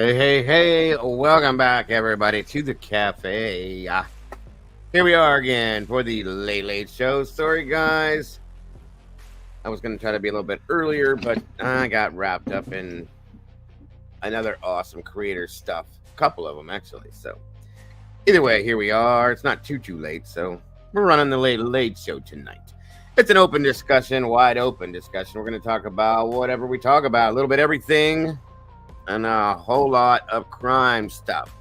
Hey, welcome back, everybody, to the cafe. Here we are again for the Late Show. Sorry, guys. I was going to try to be a little bit earlier, but I got wrapped up in another awesome creator stuff. A couple of them, actually. So, either way, here we are. It's not too late, so we're running the Late Show tonight. It's an open discussion, wide open discussion. We're going to talk about whatever we talk about, a little bit everything, and a whole lot of crime stuff.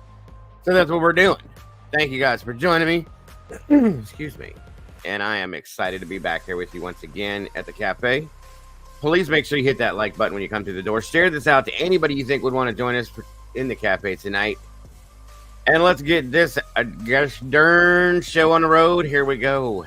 So that's what we're doing. Thank you guys for joining me. Excuse me. And I am excited to be back here with you once again at the cafe. Please make sure you hit that like button when you come through the door. Share this out to anybody you think would want to join us in the cafe tonight. And let's get this gosh darn show on the road. Here we go.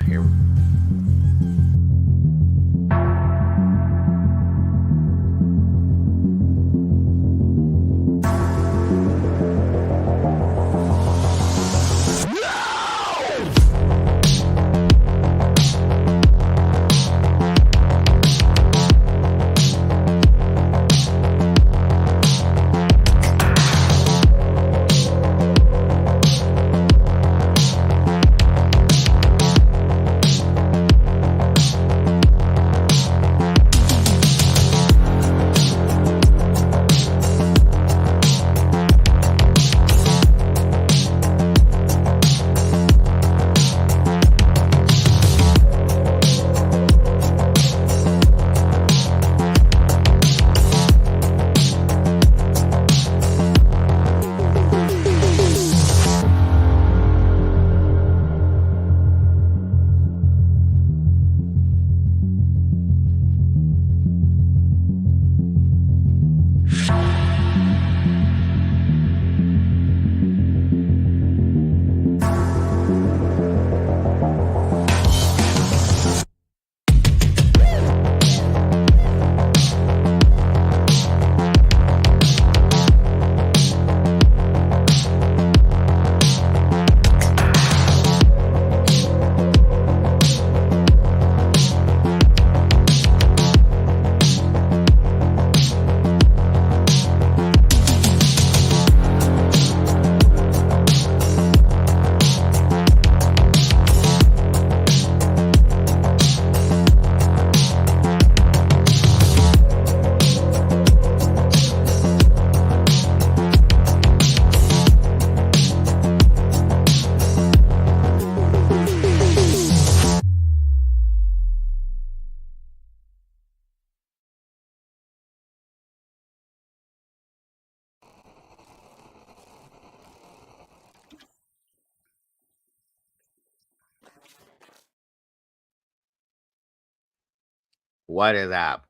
What is up?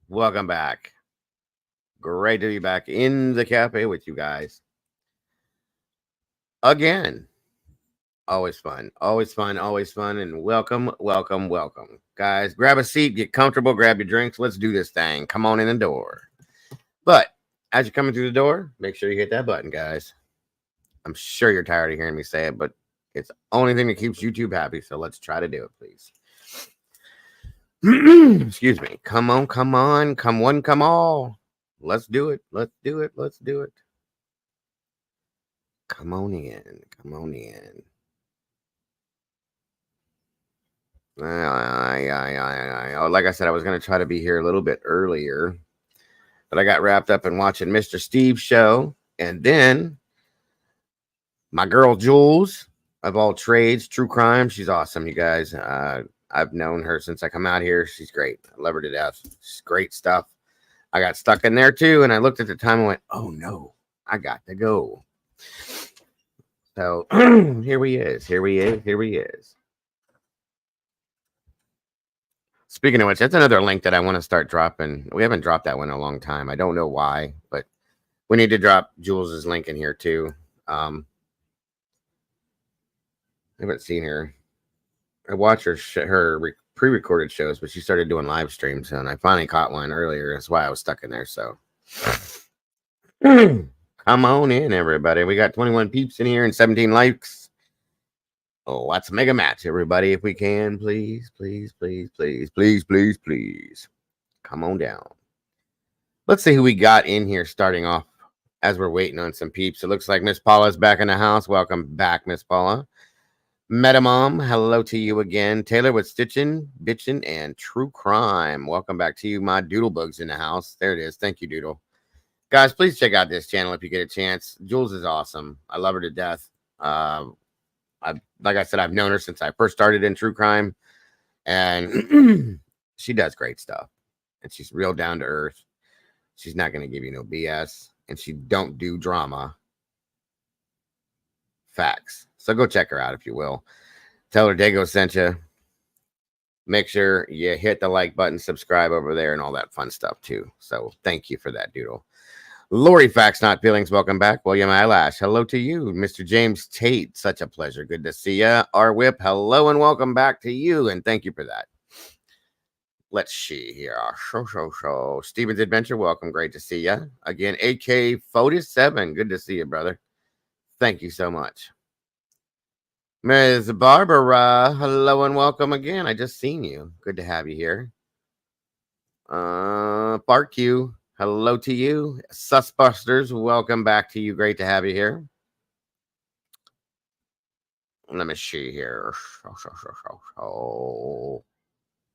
Welcome back. Great to be back in the cafe with you guys. Again. Always fun, and welcome. Guys, grab a seat, get comfortable, grab your drinks. Let's do this thing. Come on in the door. But as you're coming through the door, make sure you hit that button, guys. I'm sure you're tired of hearing me say it, but it's the only thing that keeps YouTube happy. So let's try to do it, please. Excuse me. Come on. Come one, come all. Let's do it. Come on in. Like I said, I was going to try to be here a little bit earlier, but I got wrapped up in watching Mr. Steve's show. And then my girl Jules, of all trades, true crime. She's awesome, you guys. I've known her since I come out here. She's great. I love her to death. She's great stuff. I got stuck in there too. And I looked at the time and went, oh no, I got to go. So here he is. Speaking of which, that's another link that I want to start dropping. We haven't dropped that one in a long time. I don't know why, but we need to drop Jules's link in here too. I haven't seen her. I watch her pre-recorded shows, but she started doing live streams, and I finally caught one earlier. That's why I was stuck in there. So come on in, everybody. We got 21 peeps in here and 17 likes. Oh, let's make a match, everybody, if we can. Please. Come on down. Let's see who we got in here starting off as we're waiting on some peeps. It looks like Miss Paula's back in the house. Welcome back, Miss Paula. Metamom, hello to you again. Taylor with Stitching, Bitchin', and True Crime. Welcome back to you. My Doodlebug's in the house. There it is. Thank you, Doodle. Guys, please check out this channel if you get a chance. Jules is awesome. I love her to death. Like I said, I've known her since I first started in true crime, and she does great stuff. And she's real down to earth. She's not going to give you no BS, and she don't do drama. Facts. So go check her out if you will. Tell her Dago sent you. Make sure you hit the like button, subscribe over there, and all that fun stuff too. So thank you for that, Doodle. Lori Facts Not Feelings, welcome back. William Eyelash, hello to you. Mr. James Tate, such a pleasure. Good to see you. R Whip, hello and welcome back to you, and thank you for that. Let's see here. Steven's Adventure, welcome. Great to see you. Again, AK47, good to see you, brother. Thank you so much. Ms. Barbara, hello and welcome again. I just seen you. Good to have you here. Bark you. Hello to you. Susbusters, welcome back to you. Great to have you here. Let me see here.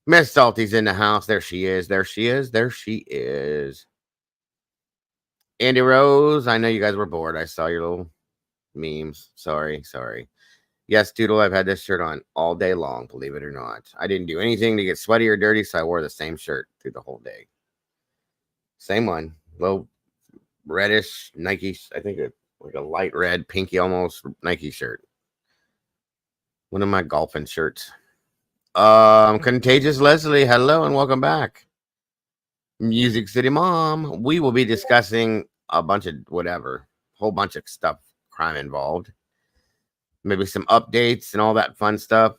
Miss Salty's in the house. There she is. There she is. There she is. Andy Rose, I know you guys were bored. I saw your little memes. Sorry. Yes, Doodle, I've had this shirt on all day long, believe it or not. I didn't do anything to get sweaty or dirty, so I wore the same shirt through the whole day. Same one, low reddish Nike. I think it's like a light red, pinky almost Nike shirt. One of my golfing shirts. Contagious Leslie, hello and welcome back. Music City Mom, we will be discussing a bunch of whatever, whole bunch of stuff, crime involved. Maybe some updates and all that fun stuff.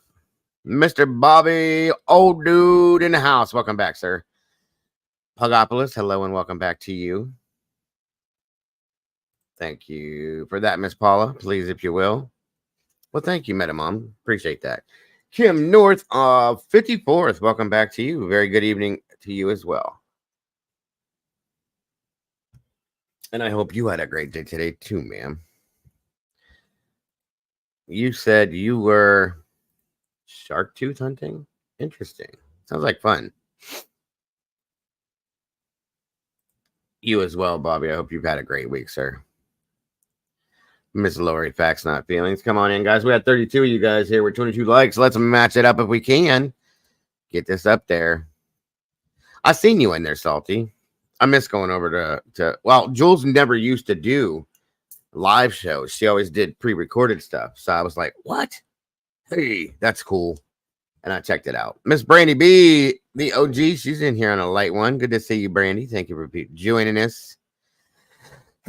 Mr. Bobby, old dude in the house. Welcome back, sir. Pugopolis, hello and welcome back to you. Thank you for that, Miss Paula. Please, if you will. Well, thank you, Metamom. Appreciate that. Kim North of 54th, welcome back to you. Very good evening to you as well. And I hope you had a great day today too, ma'am. You said you were shark tooth hunting? Interesting. Sounds like fun. You as well, Bobby. I hope you've had a great week, sir. Miss Lori, Facts Not Feelings. Come on in, guys. We had 32 of you guys here with 22 likes. Let's match it up if we can. Get this up there. I seen you in there, Salty. I miss going over to well, Jules never used to do live shows. She always did pre-recorded stuff. So I was like, what? Hey, that's cool. And I checked it out. Miss Brandy B, the OG, she's in here on a light one. Good to see you, Brandy. Thank you for joining us.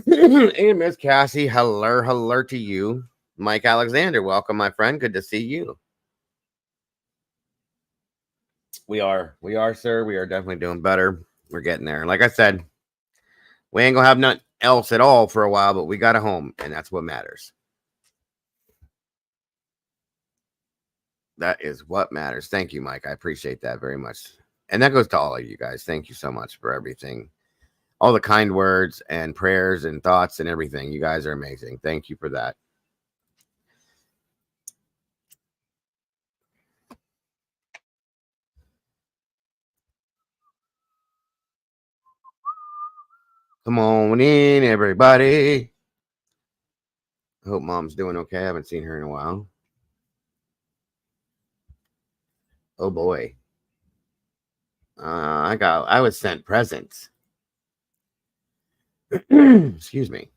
And Miss Cassie, hello to you. Mike Alexander, welcome, my friend. Good to see you. We are, sir. We are definitely doing better. We're getting there. Like I said, we ain't gonna have nothing else at all for a while, but we got a home, and that's what matters. That is what matters. Thank you, Mike. I appreciate that very much. And that goes to all of you guys. Thank you so much for everything. All the kind words and prayers and thoughts and everything. You guys are amazing. Thank you for that. Come on in, everybody. I hope Mom's doing okay. I haven't seen her in a while. Oh boy. I was sent presents. Excuse me.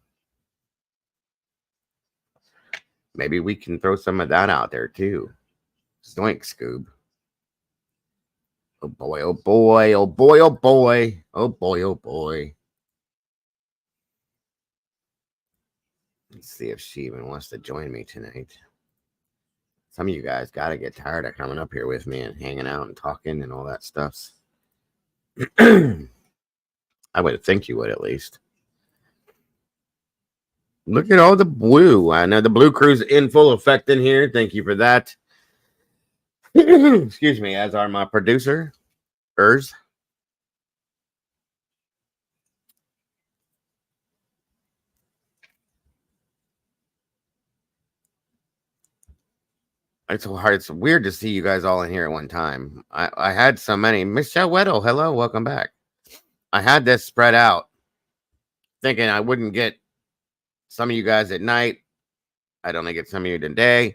Maybe we can throw some of that out there too. Zoink, Scoob. Oh boy, oh boy, oh boy, oh boy, oh boy, oh boy. Let's see if she even wants to join me tonight. Some of you guys got to get tired of coming up here with me and hanging out and talking and all that stuff. I would think you would at least. Look at all the blue. I know the blue crew's in full effect in here. Thank you for that. Excuse me, as are my producers. It's hard. It's weird to see you guys all in here at one time. I had so many. Michelle Weddle, hello, welcome back. I had this spread out, thinking I wouldn't get some of you guys at night. I'd only get some of you today,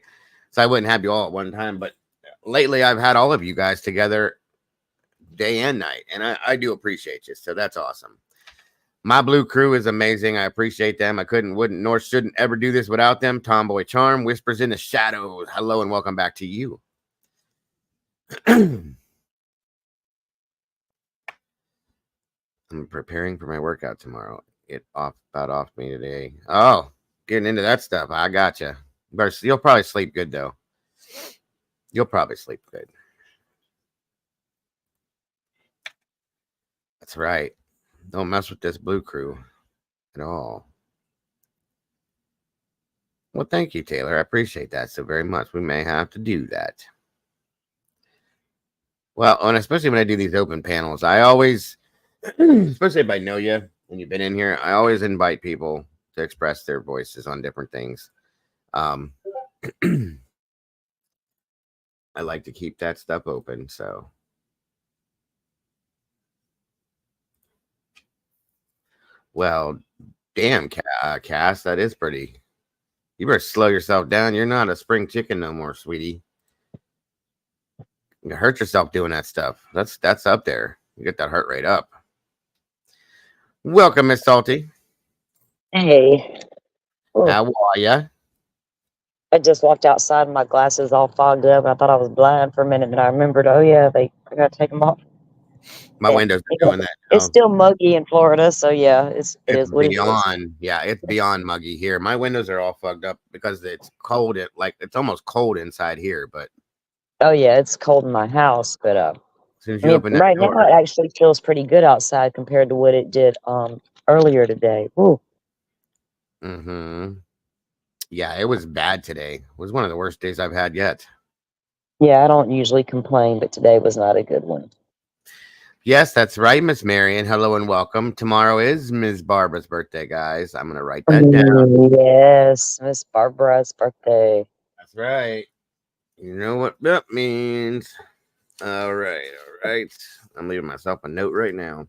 so I wouldn't have you all at one time. But lately, I've had all of you guys together day and night, and I do appreciate you. So that's awesome. My blue crew is amazing. I appreciate them. I couldn't, wouldn't, nor shouldn't ever do this without them. Tomboy Charm, Whispers in the Shadows. Hello and welcome back to you. I'm preparing for my workout tomorrow. It about off me today. Oh, getting into that stuff. I gotcha. You'll probably sleep good though. You'll probably sleep good. That's right. Don't mess with this blue crew at all. Well, thank you, Taylor. I appreciate that so very much. We may have to do that. Well, and especially when I do these open panels, I always, especially if I know you and you've been in here, I always invite people to express their voices on different things. I like to keep that stuff open, so. Well, damn, Cass, that is pretty. You better slow yourself down. You're not a spring chicken no more, sweetie. You hurt yourself doing that stuff. That's up there. You get that heart rate up. Welcome, Miss Salty. Hey. Ooh. How are ya? I just walked outside and my glasses all fogged up. I thought I was blind for a minute, and I remembered, oh yeah, I got to take them off. My windows are doing that now. It's still muggy in Florida, so yeah, it is what beyond, it is. Yeah, it's beyond muggy here. My windows are all fogged up because it's cold. It's almost cold inside here, but oh yeah, it's cold in my house. But as soon as you open that right door, now it actually feels pretty good outside compared to what it did earlier today. Woo. Yeah, it was bad today. It was one of the worst days I've had yet. Yeah, I don't usually complain, but today was not a good one. Yes, that's right, Miss Marion. Hello and welcome. Tomorrow is Ms. Barbara's birthday, guys. I'm going to write that down. Yes, Miss Barbara's birthday. That's right. You know what that means. All right. I'm leaving myself a note right now.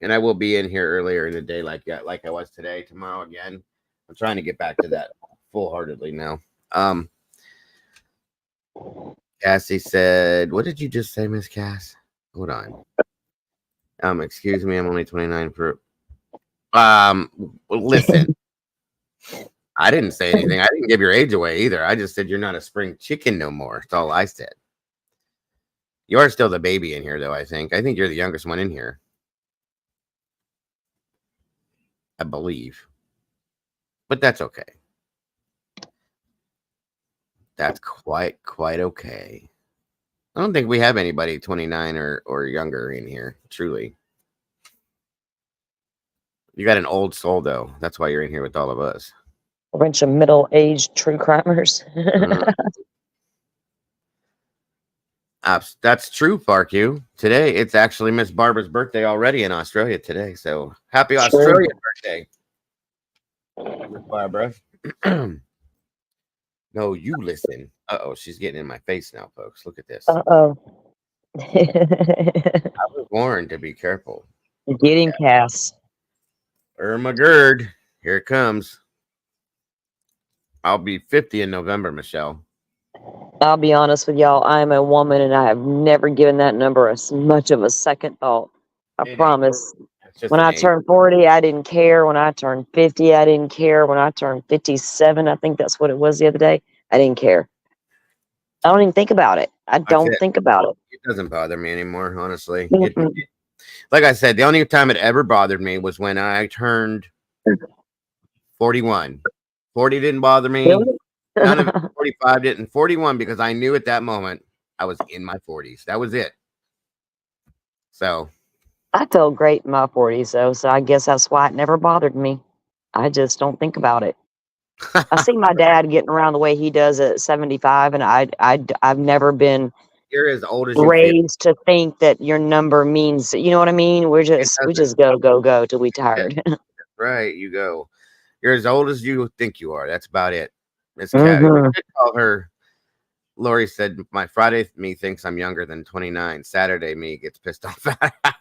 And I will be in here earlier in the day like I was today. Tomorrow again. I'm trying to get back to that full-heartedly now. Cassie said, what did you just say, Miss Cass? Hold on. Excuse me, I'm only 29 for listen. I didn't say anything. I didn't give your age away either. I just said you're not a spring chicken no more. That's all I said. You are still the baby in here, though, I think. I think you're the youngest one in here. I believe. But that's okay. That's quite okay. I don't think we have anybody 29 or younger in here, truly. You got an old soul, though. That's why you're in here with all of us. A bunch of middle-aged true crimers. That's true, Farq. Today, it's actually Miss Barbara's birthday already in Australia today. So happy Australian birthday, Miss Barbara. No, you listen. Uh-oh, she's getting in my face now, folks. Look at this. Uh-oh. I was warned to be careful. Getting Cass. Irma Gerd, here it comes. I'll be 50 in November, Michelle. I'll be honest with y'all. I'm a woman, and I have never given that number as much of a second thought. I promise. When I turned 40, I didn't care. When I turned 50, I didn't care. When I turned 57, I think that's what it was the other day, I didn't care. I don't even think about it. I don't think about it. It doesn't bother me anymore, honestly. Like I said, the only time it ever bothered me was when I turned 41. 40 didn't bother me. Really? None of it. 45 didn't. 41 because I knew at that moment I was in my 40s. That was it. So I felt great in my 40s, though, so I guess that's why it never bothered me. I just don't think about it. I see my dad getting around the way he does at 75, and I've never been you're as old as you feel. raised to think that your number means, you know what I mean? We It just doesn't. go till we Yeah, tired. right. You go. You're as old as you think you are. That's about it. Miss Cat. We Hmm. should call her. Lori said, "My Friday me thinks I'm younger than 29. Saturday me gets pissed off."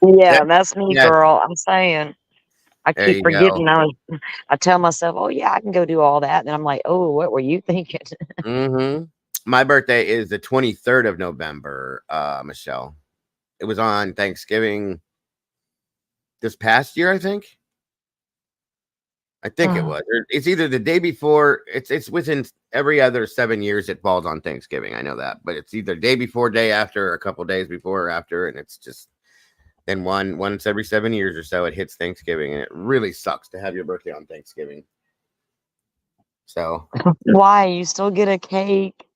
Yeah, that's me, Yes, girl. I'm saying. I there keep you go. forgetting. I tell myself, "Oh yeah, I can go do all that," and I'm like, "Oh, what were you thinking?" My birthday is the 23rd of November, Michelle. It was on Thanksgiving this past year, I think. I think it was. It's either the day before. It's within every other 7 years it falls on Thanksgiving. I know that, but it's either day before, day after, or a couple days before or after, and it's just then once every 7 years or so it hits Thanksgiving, and it really sucks to have your birthday on Thanksgiving. So Why? You still get a cake,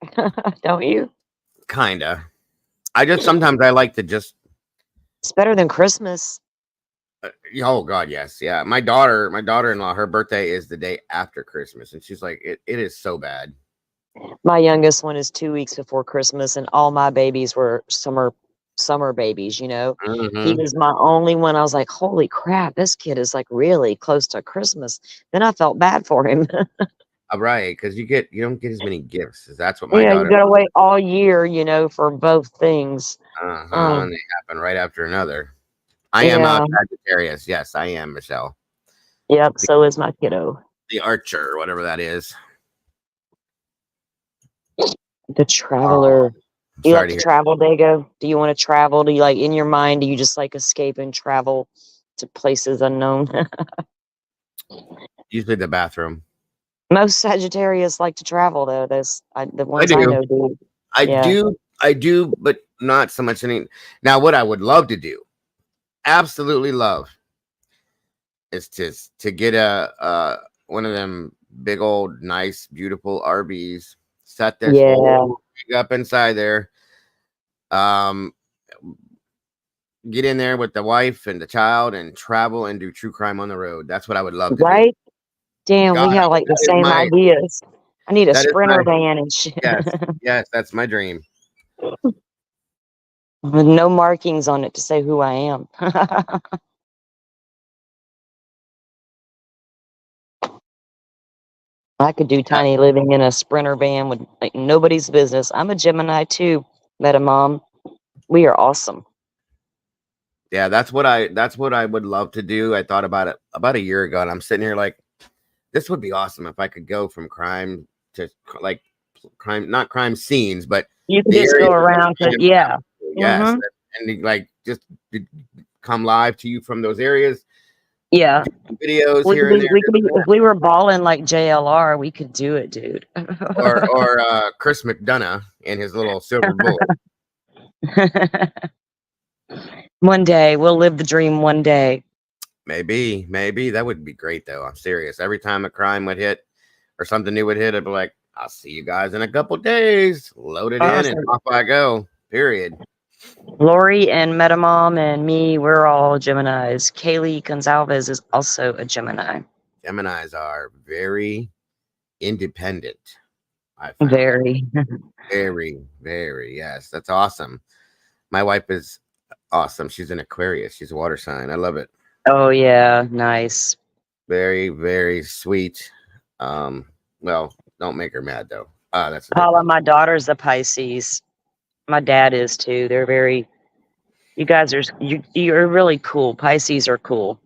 don't you? kinda. I just sometimes I like to just. It's better than Christmas. Oh God, yes, yeah. My daughter-in-law, her birthday is the day after Christmas, and she's like, it is so bad. My youngest one is 2 weeks before Christmas, and all my babies were summer babies, you know? He Mm-hmm. was my only one. I was like, "Holy crap, this kid is, like, really close to Christmas." Then I felt bad for him. Right, because you don't get as many gifts. That's what my Yeah, you daughter. gotta wait all year, you know, for both things. And Um, they happen right after another. I am a yeah, Sagittarius. Yes, I am, Michelle. yep, The, so is my kiddo. the archer, or whatever that is. The Oh, traveler. I'm Do you like sorry to to hear. travel, Dago? Do you wanna travel? Do you like in your mind, do you just like escape and travel to places unknown? Usually the bathroom. Most Sagittarius like to travel though. The I ones I do. know do. I Yeah. do. I do, but not so much any. Now, what I would love to do, absolutely love, is to get a one of them big old nice beautiful RVs, set this Yeah. whole thing up inside there. Um, get in there with the wife and the child and travel and do true crime on the road. That's what I would love to do. Right? Damn, God, we have like the same ideas. I need a that is my sprinter van and shit. yes, yes, that's my dream. With no markings on it to say who I am. I could do Yeah, tiny living in a sprinter van with like nobody's business. I'm a Gemini too, Meta Mom. We are awesome. yeah, that's what I would love to do. I thought about it about a year ago, and I'm sitting here like, this would be awesome if I could go from crime to like crime, not crime scenes, but You could the just areas go that around I'm to, trying to yeah. travel to. Yes, Hmm. and like just to come live to you from those areas, Yeah. videos here and there, If we were balling like JLR, we could do it, dude. or Chris McDonough and his little silver bullet. One day, we'll live the dream one day. Maybe that would be great though. I'm serious. Every time a crime would hit or something new would hit, I'd be like, I'll see you guys in a couple days. Load it in and Awesome. off I go. Period. Lori and Metamom and me, we're all Geminis. Kaylee Gonzalez is also a Gemini. Geminis are very independent. I found Very. very, very yes. That's awesome. My wife is awesome. She's an Aquarius. She's a water sign. I love it. Oh, yeah. Nice. Very, very sweet. Um, well, don't make her mad though. That's a Paula, different. my daughter's a Pisces. My dad is too. They're very, you guys are, you're really cool. Pisces are cool.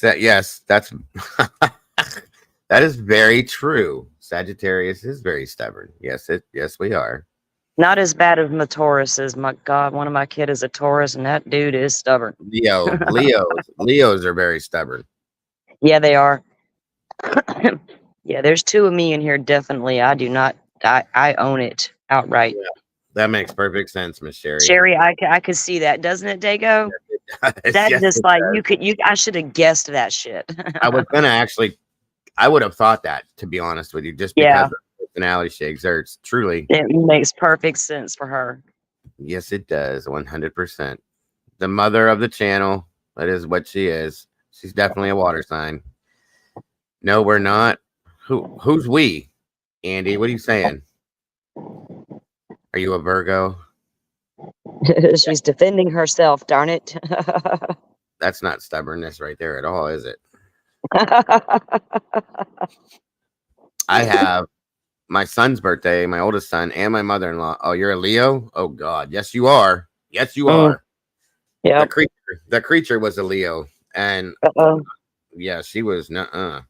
Yes, that's that is very true. Sagittarius is very stubborn. Yes, we are. Not as bad as my Taurus is. My God, one of my kid is a Taurus, and that dude is stubborn. Leos are very stubborn. Yeah, they are. Yeah, there's two of me in here, definitely. I do not, I own it outright. Yeah, that makes perfect sense, Miss Sherry. Sherry, I could see that, doesn't it, Dago? That Yes, just it like does. I should have guessed that shit. I was gonna actually, I would have thought that, to be honest with you, just because Yeah, of the personality she exerts. Truly, it makes perfect sense for her. yes, it does. 100%. The mother of the channel. That is what she is. She's definitely a water sign. No, we're not. Who's we? Andy, what are you saying? Are you a Virgo? She's defending herself, darn it. That's not stubbornness right there at all, is it? I have my son's birthday, my oldest son, and my mother-in-law. Oh, you're a Leo? Oh God, yes you are. Yes you are. Yeah. The creature was a Leo, and yeah, she was. Meta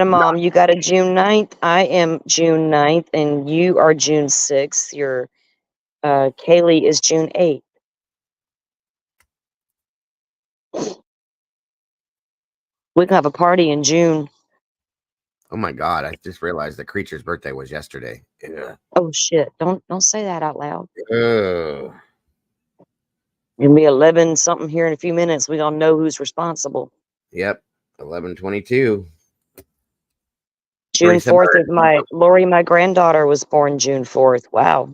Mom, you got a June 9th. I am June 9th, and you are June 6th. Your Kaylee is June 8th. We can have a party in June. Oh my God, I just realized the creature's birthday was yesterday. Ugh. Oh shit! Don't say that out loud. Ugh. It'll be 11 something here in a few minutes. We gonna know who's responsible. Yep, 11/22. June 4th is Lori, my granddaughter, was born June 4th. Wow.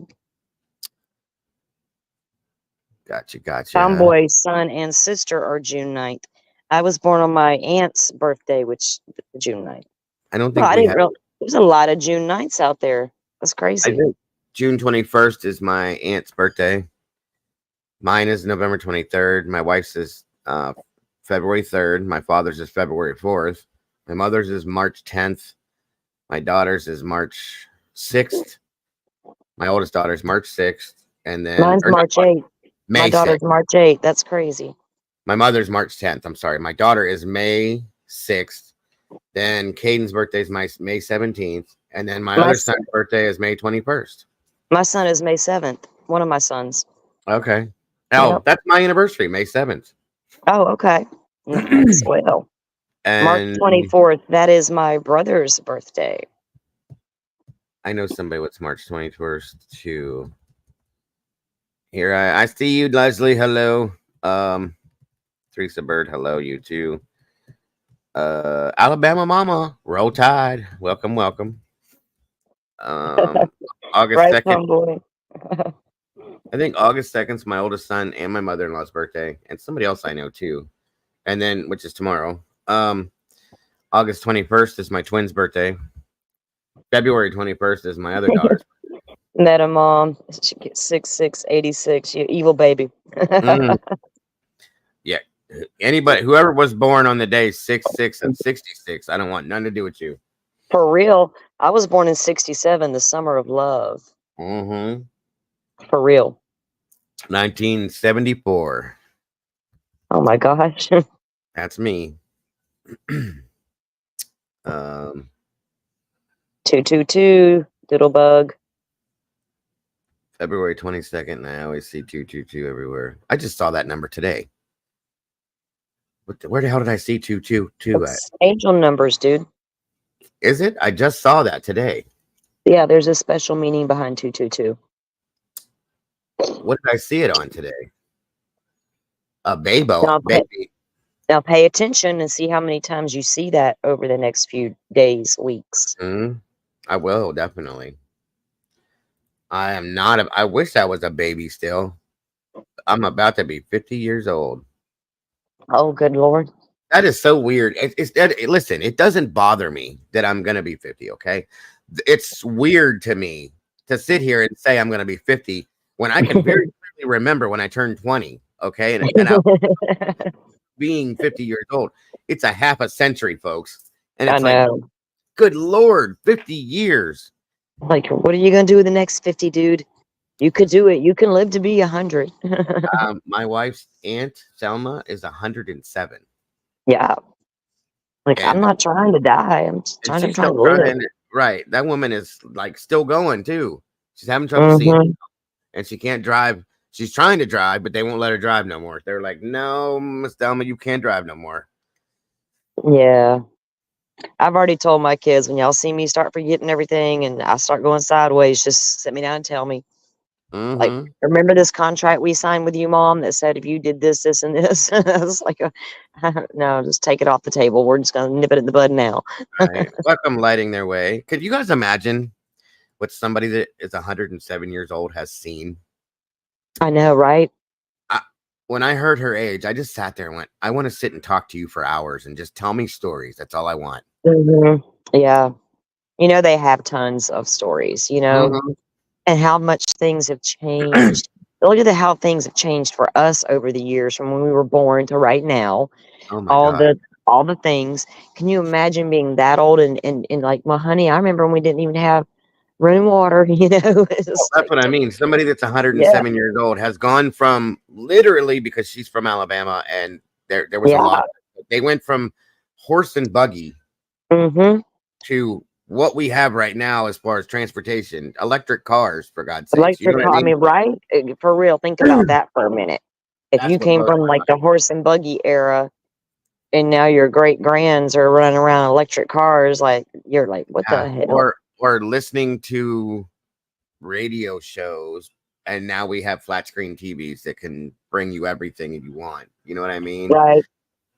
Gotcha. Tomboy's son and sister are June 9th. I was born on my aunt's birthday, which is June 9th. I don't think there's a lot of June 9ths out there. That's crazy. I think June 21st is my aunt's birthday. Mine is November 23rd. My wife's is February 3rd. My father's is February 4th. My mother's is March 10th. My daughter's is March 6th. My oldest daughter's March 6th. And then mine's March 8th. My daughter's 6th. March 8th. That's crazy. My mother's March 10th. I'm sorry. My daughter is May 6th. Then Caden's birthday is May 17th. And then my other son's birthday is May 21st. My son is May 7th. One of my sons. Okay. Oh, yep. That's my anniversary, May 7th. Oh, okay. Nice. Well, and March 24th, that is my brother's birthday. I know somebody with March 21st too. Here, I see you, Leslie. Hello. Teresa Bird, hello, you too. Alabama Mama, Roll Tide. Welcome. August 2nd. I think August 2nd is my oldest son and my mother-in-law's birthday, and somebody else I know too. And then, which is tomorrow. August 21st is my twin's birthday. February 21st is my other daughter's birthday. Meta Mom, she gets 6686. You evil baby. Yeah. Whoever was born on the day 66 and 66, I don't want nothing to do with you. For real, I was born in 67, the summer of love. Mm-hmm. For real. 1974. Oh my gosh. That's me. 222, Diddlebug. February 22nd, and I always see 222 everywhere. I just saw that number today. Where the hell did I see 222 at? Angel numbers, dude. Is it? I just saw that today. Yeah, there's a special meaning behind 222. What did I see it on today? A baby. Now pay attention and see how many times you see that over the next few days, weeks. I will, definitely. I am not. I wish I was a baby still. I'm about to be 50 years old. Oh, good Lord. That is so weird. Listen, it doesn't bother me that I'm going to be 50, okay? It's weird to me to sit here and say I'm going to be 50 when I can very clearly remember when I turned 20, okay? And I being 50 years old. It's a half a century, folks. And it's like, good Lord, 50 years. Like, what are you going to do with the next 50, dude? You could do it. You can live to be 100. My wife's aunt, Selma, is 107. Yeah. Like, I'm not trying to die. I'm just trying to live. Right. That woman is, like, still going, too. She's having trouble seeing. And she can't drive. She's trying to drive, but they won't let her drive no more. They're like, no, Miss Selma, you can't drive no more. Yeah. I've already told my kids, when y'all see me start forgetting everything and I start going sideways, just sit me down and tell me. Like, remember this contract we signed with you, Mom, that said if you did this, this, and this? It's like, no, just take it off the table. We're just going to nip it in the bud now. Right. Welcome lighting their way. Could you guys imagine what somebody that is 107 years old has seen? I know, right? When I heard her age, I just sat there and went, I want to sit and talk to you for hours and just tell me stories. That's all I want. Yeah. You know, they have tons of stories, you know. and how much things have changed. Look at how things have changed for us over the years from when we were born to right now. Oh my All God. the things. Can you imagine being that old and like, well, honey, I remember when we didn't even have running water, you know? Well, that's what I mean. Somebody that's Yeah. 107 years old has gone from literally, because she's from Alabama, and there was a Yeah. lot. They went from horse and buggy Mm-hmm. to what we have right now as far as transportation, electric cars, for God's sakes. You know Electric what I car, I mean? mean, right? For real, think about that for a minute. If That's you what came blows from my like mind. the horse and buggy era and now your great grands are running around electric cars, like you're like, what Yeah. the hell? Or listening to radio shows, and now we have flat screen TVs that can bring you everything you want. You know what I mean? Right.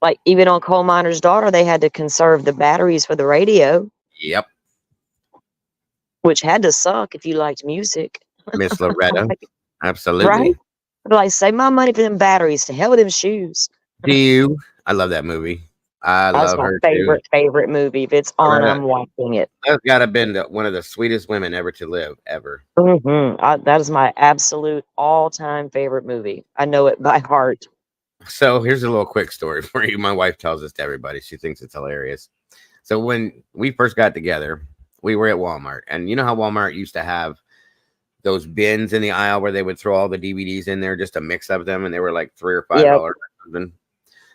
Like even on Coal Miner's Daughter, they had to conserve the batteries for the radio, Yep. which had to suck if you liked music. Miss Loretta. Like, right? Absolutely. Like, save my money for them batteries. To hell with them shoes. Do you? I love that movie. I That's love my her too. favorite movie. If it's on, Loretta, I'm watching it. that's gotta been one of the sweetest women ever to live, ever. That is my absolute all-time favorite movie. I know it by heart. So here's a little quick story for you. My wife tells this to everybody. She thinks it's hilarious. So when we first got together, we were at Walmart, and you know how Walmart used to have those bins in the aisle where they would throw all the DVDs in there, just a mix of them, and they were like $3 or $5 Yep. or something.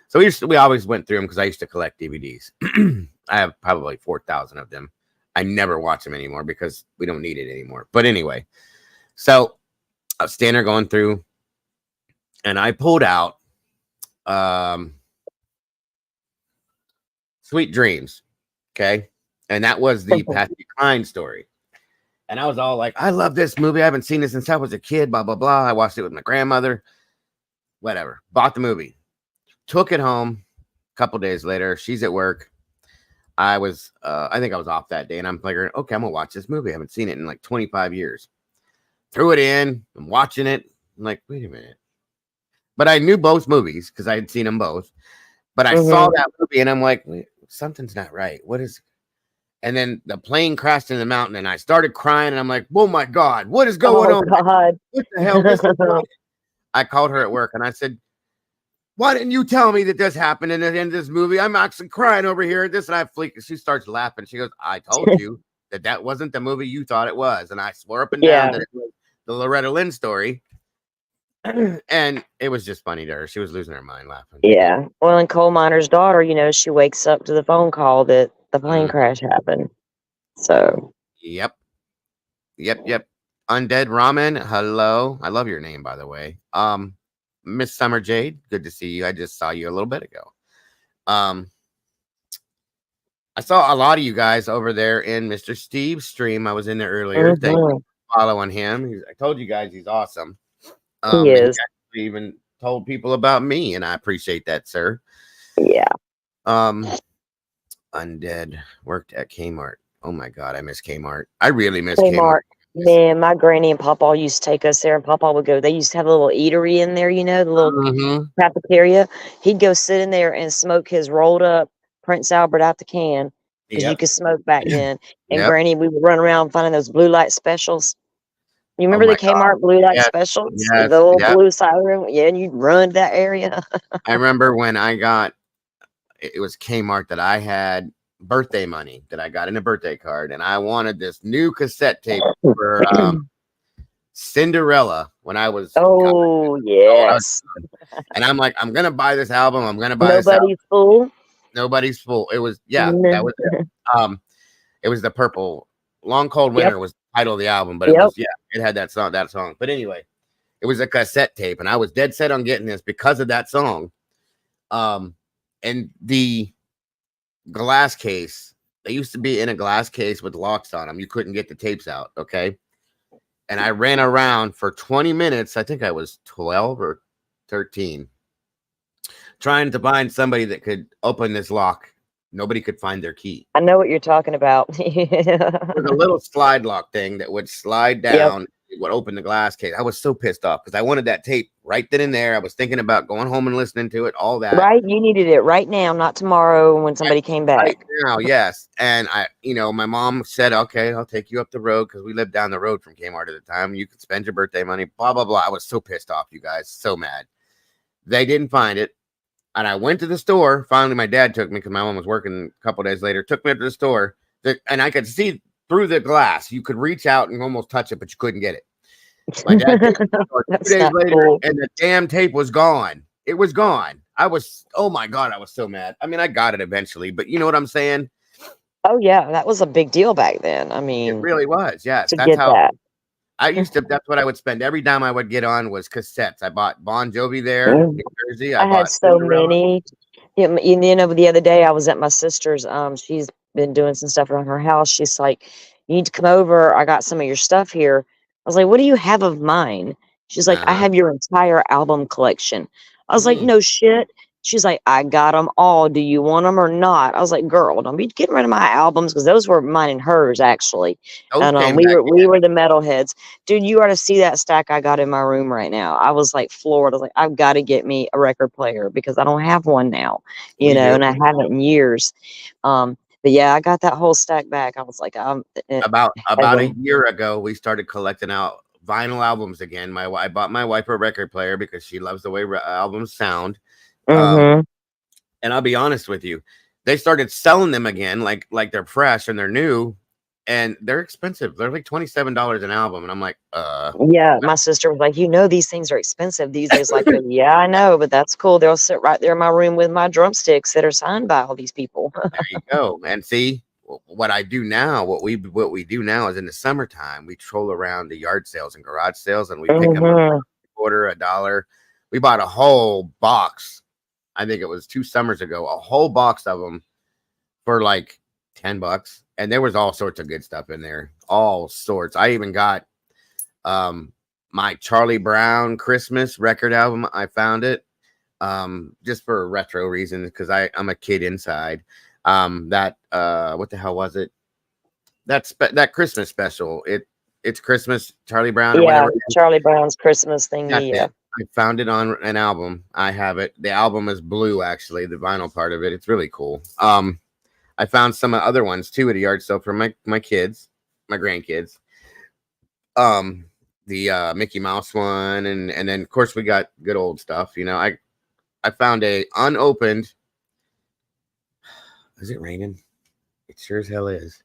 So we always went through them because I used to collect DVDs. I have probably 4,000 of them. I never watch them anymore because we don't need it anymore. But anyway, so I was standing there going through, and I pulled out Sweet Dreams. Okay. And that was the Patsy Cline story. And I was all like, I love this movie. I haven't seen it since I was a kid, blah, blah, blah. I watched it with my grandmother. Whatever. Bought the movie. Took it home. A couple days later, she's at work. I think I was off that day, and I'm figuring, okay, I'm gonna watch this movie. I haven't seen it in like 25 years. Threw it in. I'm watching it. I'm like, wait a minute. But I knew both movies because I had seen them both. But I saw that movie, and I'm like, wait, something's not right. What is? And then the plane crashed in the mountain, and I started crying, and I'm like, oh my God, what is going on? God. What the hell? This is I called her at work, and I said, why didn't you tell me that this happened in the end of this movie? I'm actually crying over here. This, and I fleek. She starts laughing. She goes, I told you that wasn't the movie you thought it was. And I swore up and down that it was the Loretta Lynn story. And it was just funny to her. She was losing her mind laughing. Yeah. Well, in Coal Miner's Daughter, you know, she wakes up to the phone call that the plane crash happened. So. Yep. Undead Ramen. Hello. I love your name, by the way. Miss Summer Jade, good to see you. I just saw you a little bit ago. I saw a lot of you guys over there in Mr. Steve's stream. I was in there earlier. Thank you for following him. I told you guys he's awesome. He is. He even told people about me, and I appreciate that, sir. Yeah. Undead worked at Kmart. Oh my God, I miss Kmart. I really miss Kmart. Man, my granny and Papa used to take us there, and Papa would go. They used to have a little eatery in there, you know, the little cafeteria. He'd go sit in there and smoke his rolled up Prince Albert out the can, because you could smoke back then. And Granny, we would run around finding those blue light specials. You remember the Kmart blue light specials? Yes, The little blue siren? Yeah, and you'd run to that area. I remember when it was Kmart that I had birthday money that I got in a birthday card, and I wanted this new cassette tape for Cinderella when I was yes. And I'm like, I'm gonna buy this album. I'm gonna buy Nobody's Fool. Nobody's Fool. It was that was it. It was the purple Long Cold Winter was the title of the album, but it had that song. But anyway, it was a cassette tape, and I was dead set on getting this because of that song. And the glass case, they used to be in a glass case with locks on them. You couldn't get the tapes out. Okay. And I ran around for 20 minutes. I think I was 12 or 13, trying to find somebody that could open this lock. Nobody could find their key. I know what you're talking about. It was a little slide lock thing that would slide down. what opened the glass case. I was so pissed off because I wanted that tape right then and there. I was thinking about going home and listening to it, all that. Right? You needed it right now, not tomorrow when somebody came back. Right now, yes. And my mom said, okay, I'll take you up the road because we lived down the road from Kmart at the time. You can spend your birthday money, blah, blah, blah. I was so pissed off, you guys. So mad. They didn't find it. And I went to the store. Finally, my dad took me because my mom was working a couple days later. Took me up to the store. And I could see through the glass. You could reach out and almost touch it, but you couldn't get it. My dad took me to the store 2 days later, cool. And the damn tape was gone. It was gone. Oh my God, I was so mad. I mean, I got it eventually, but you know what I'm saying? Oh, yeah. That was a big deal back then. I mean, it really was. Yes. That's how that. That's what I would spend every time I would get on was cassettes. I bought Bon Jovi there in Jersey. I had so many. You know, the other day I was at my sister's. She's been doing some stuff around her house. She's like, you need to come over. I got some of your stuff here. I was like, what do you have of mine? She's like, I have your entire album collection. I was like, no shit. She's like, I got them all. Do you want them or not? I was like, girl, don't be getting rid of my albums because those were mine and hers actually. And we were the metalheads. Dude, you ought to see that stack I got in my room right now. I was like floored. I was like, I've got to get me a record player because I don't have one now, and I haven't in years. But yeah, I got that whole stack back. I was like, about a year ago, we started collecting out vinyl albums again. I bought my wife a record player because she loves the way albums sound. And I'll be honest with you, they started selling them again like they're fresh and they're new, and they're expensive. They're like $27 an album, and I'm like, yeah. My sister was like, these things are expensive these days. Like, yeah, I know, but that's cool. They'll sit right there in my room with my drumsticks that are signed by all these people. There you go. And see what I do now. What we do now is in the summertime we troll around the yard sales and garage sales, and we pick them up $1, $1. We bought a whole box. I think it was 2 summers ago, a whole box of them for like $10. And there was all sorts of good stuff in there. All sorts. I even got my Charlie Brown Christmas record album. I found it just for retro reasons because I'm a kid inside. What the hell was it? That Christmas special. It's Christmas, Charlie Brown or whatever. Charlie Brown's Christmas thing. Yeah. I found it on an album. I have it. The album is blue, actually, the vinyl part of it. It's really cool. I found some other ones too at a yard sale for my kids, my grandkids. The Mickey Mouse one, and then of course we got good old stuff. I found a unopened. Is it raining? It sure as hell is.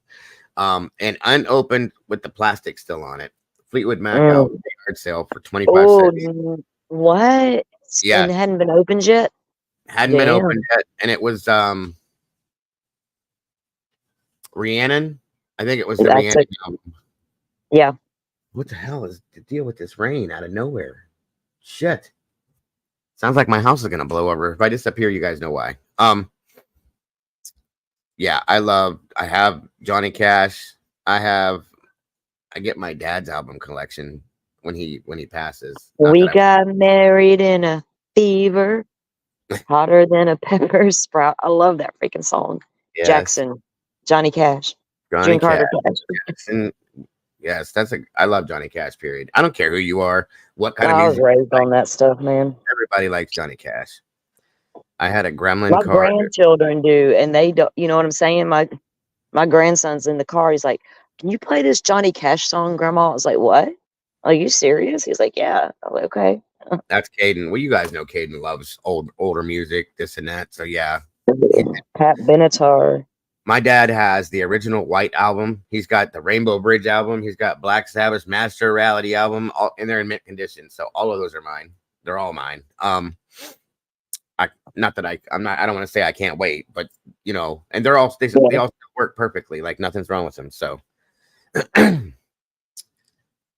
And unopened with the plastic still on it. Fleetwood Mac album yard sale for 25 cents. What? Yeah. And it hadn't been opened yet? Hadn't been opened yet. And it was Rhiannon. I think it was the Rhiannon album. Yeah. What the hell is the deal with this rain out of nowhere? Shit. Sounds like my house is gonna blow over. If I disappear, you guys know why. Yeah, I have Johnny Cash. I get my dad's album collection when he passes. We got married in a fever, hotter than a pepper sprout. I love that freaking song. Yes. Jackson, Johnny Cash, June Carter Cash. Jackson, yes, I love Johnny Cash. Period. I don't care who you are, what kind of music. I was raised on that stuff, man. Everybody likes Johnny Cash. I had a Gremlin car. My grandchildren do, and they don't. You know what I'm saying? My grandson's in the car. He's like, "Can you play this Johnny Cash song, Grandma?" I was like, "What? Are you serious?" He's like, "Yeah." I'm like, "Okay." That's Caden. Well, you guys know Caden loves older music, this and that. So yeah. Pat Benatar. My dad has the original White album. He's got the Rainbow Bridge album. He's got Black Sabbath's Master Reality album, all in there in mint condition. So all of those are mine. They're all mine. I don't want to say I can't wait, but and they all work perfectly. Like nothing's wrong with them. So the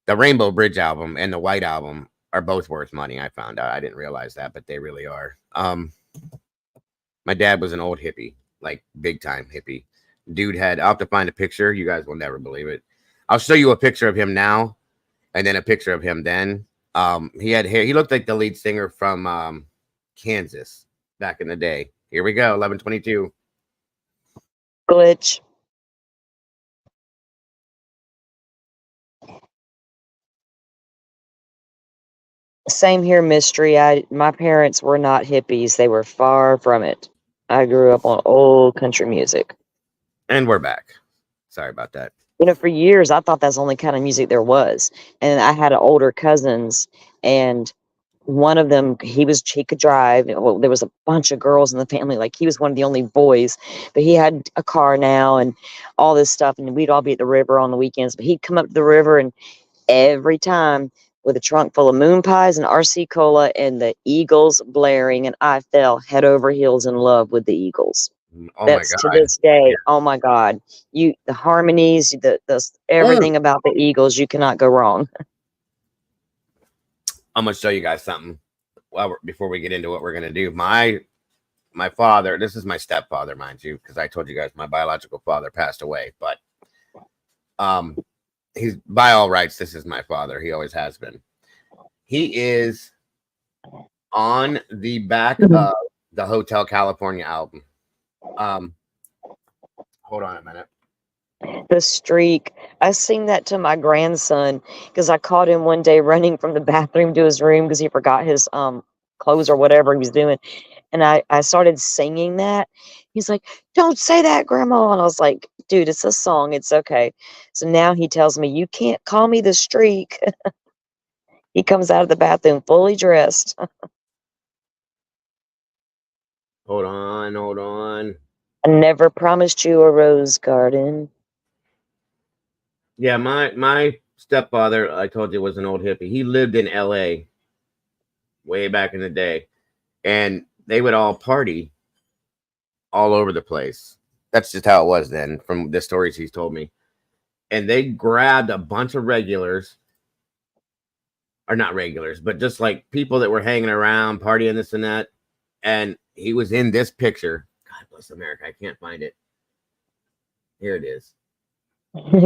Rainbow Bridge album and the White album are both worth money. I found out. I didn't realize that, but they really are. My dad was an old hippie, like big time hippie. Dude I'll have to find a picture. You guys will never believe it. I'll show you a picture of him now and then a picture of him then. He had hair. He looked like the lead singer from Kansas back in the day. Here we go. 11:22. Glitch. Same here, mystery. My parents were not hippies. They were far from it. I grew up on old country music. And we're back. Sorry about that. For years I thought that's the only kind of music there was. And I had older cousins, and one of them, he could drive. Well, there was a bunch of girls in the family. Like, he was one of the only boys, but he had a car now and all this stuff. And we'd all be at the river on the weekends. But he'd come up to the river, and every time with a trunk full of moon pies and RC cola and the Eagles blaring, and I fell head over heels in love with the Eagles. Oh my That's God. to this day. Yeah. Oh my God. The harmonies, the everything about the Eagles, you cannot go wrong. I'm gonna show you guys something. Well, before we get into what we're gonna do, my father. This is my stepfather, mind you, because I told you guys my biological father passed away. But he's, by all rights, this is my father. He always has been. He is on the back of the Hotel California album. Hold on a minute. The streak. I sing that to my grandson because I caught him one day running from the bathroom to his room because he forgot his clothes or whatever he was doing. And I started singing that. He's like, "Don't say that, Grandma." And I was like, "Dude, it's a song. It's okay." So now he tells me, "You can't call me the streak." He comes out of the bathroom fully dressed. Hold on. I never promised you a rose garden. Yeah, my stepfather, I told you, was an old hippie. He lived in LA way back in the day, and they would all party all over the place. That's just how it was then, from the stories he's told me. And they grabbed a bunch of regulars, or not regulars, but just like people that were hanging around, partying, this and that. And he was in this picture. God bless America. I can't find it. Here it is.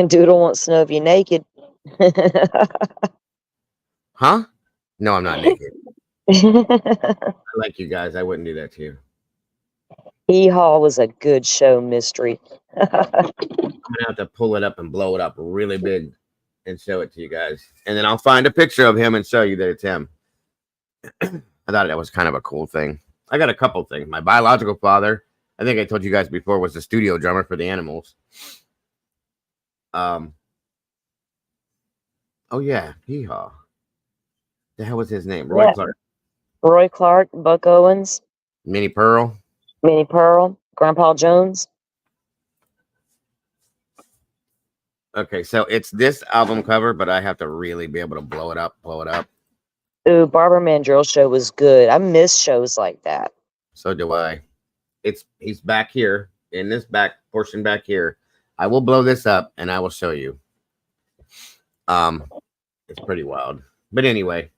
Doodle wants to know if you're naked. Huh? No, I'm not naked. I like you guys. I wouldn't do that to you. Hee-Haw was a good show, mystery. I'm gonna have to pull it up and blow it up really big and show it to you guys. And then I'll find a picture of him and show you that it's him. I thought that was kind of a cool thing. I got a couple things. My biological father, I think I told you guys before, was the studio drummer for the Animals. Oh yeah, Hee-Haw. The hell was his name? Roy Clark. Roy Clark, Buck Owens, Minnie Pearl. Minnie Pearl, Grandpa Jones. Okay, so it's this album cover, but I have to really be able to blow it up. Ooh, Barbara Mandrell show was good. I miss shows like that. So do I. He's back here in this back portion back here. I will blow this up and I will show you. It's pretty wild. But anyway,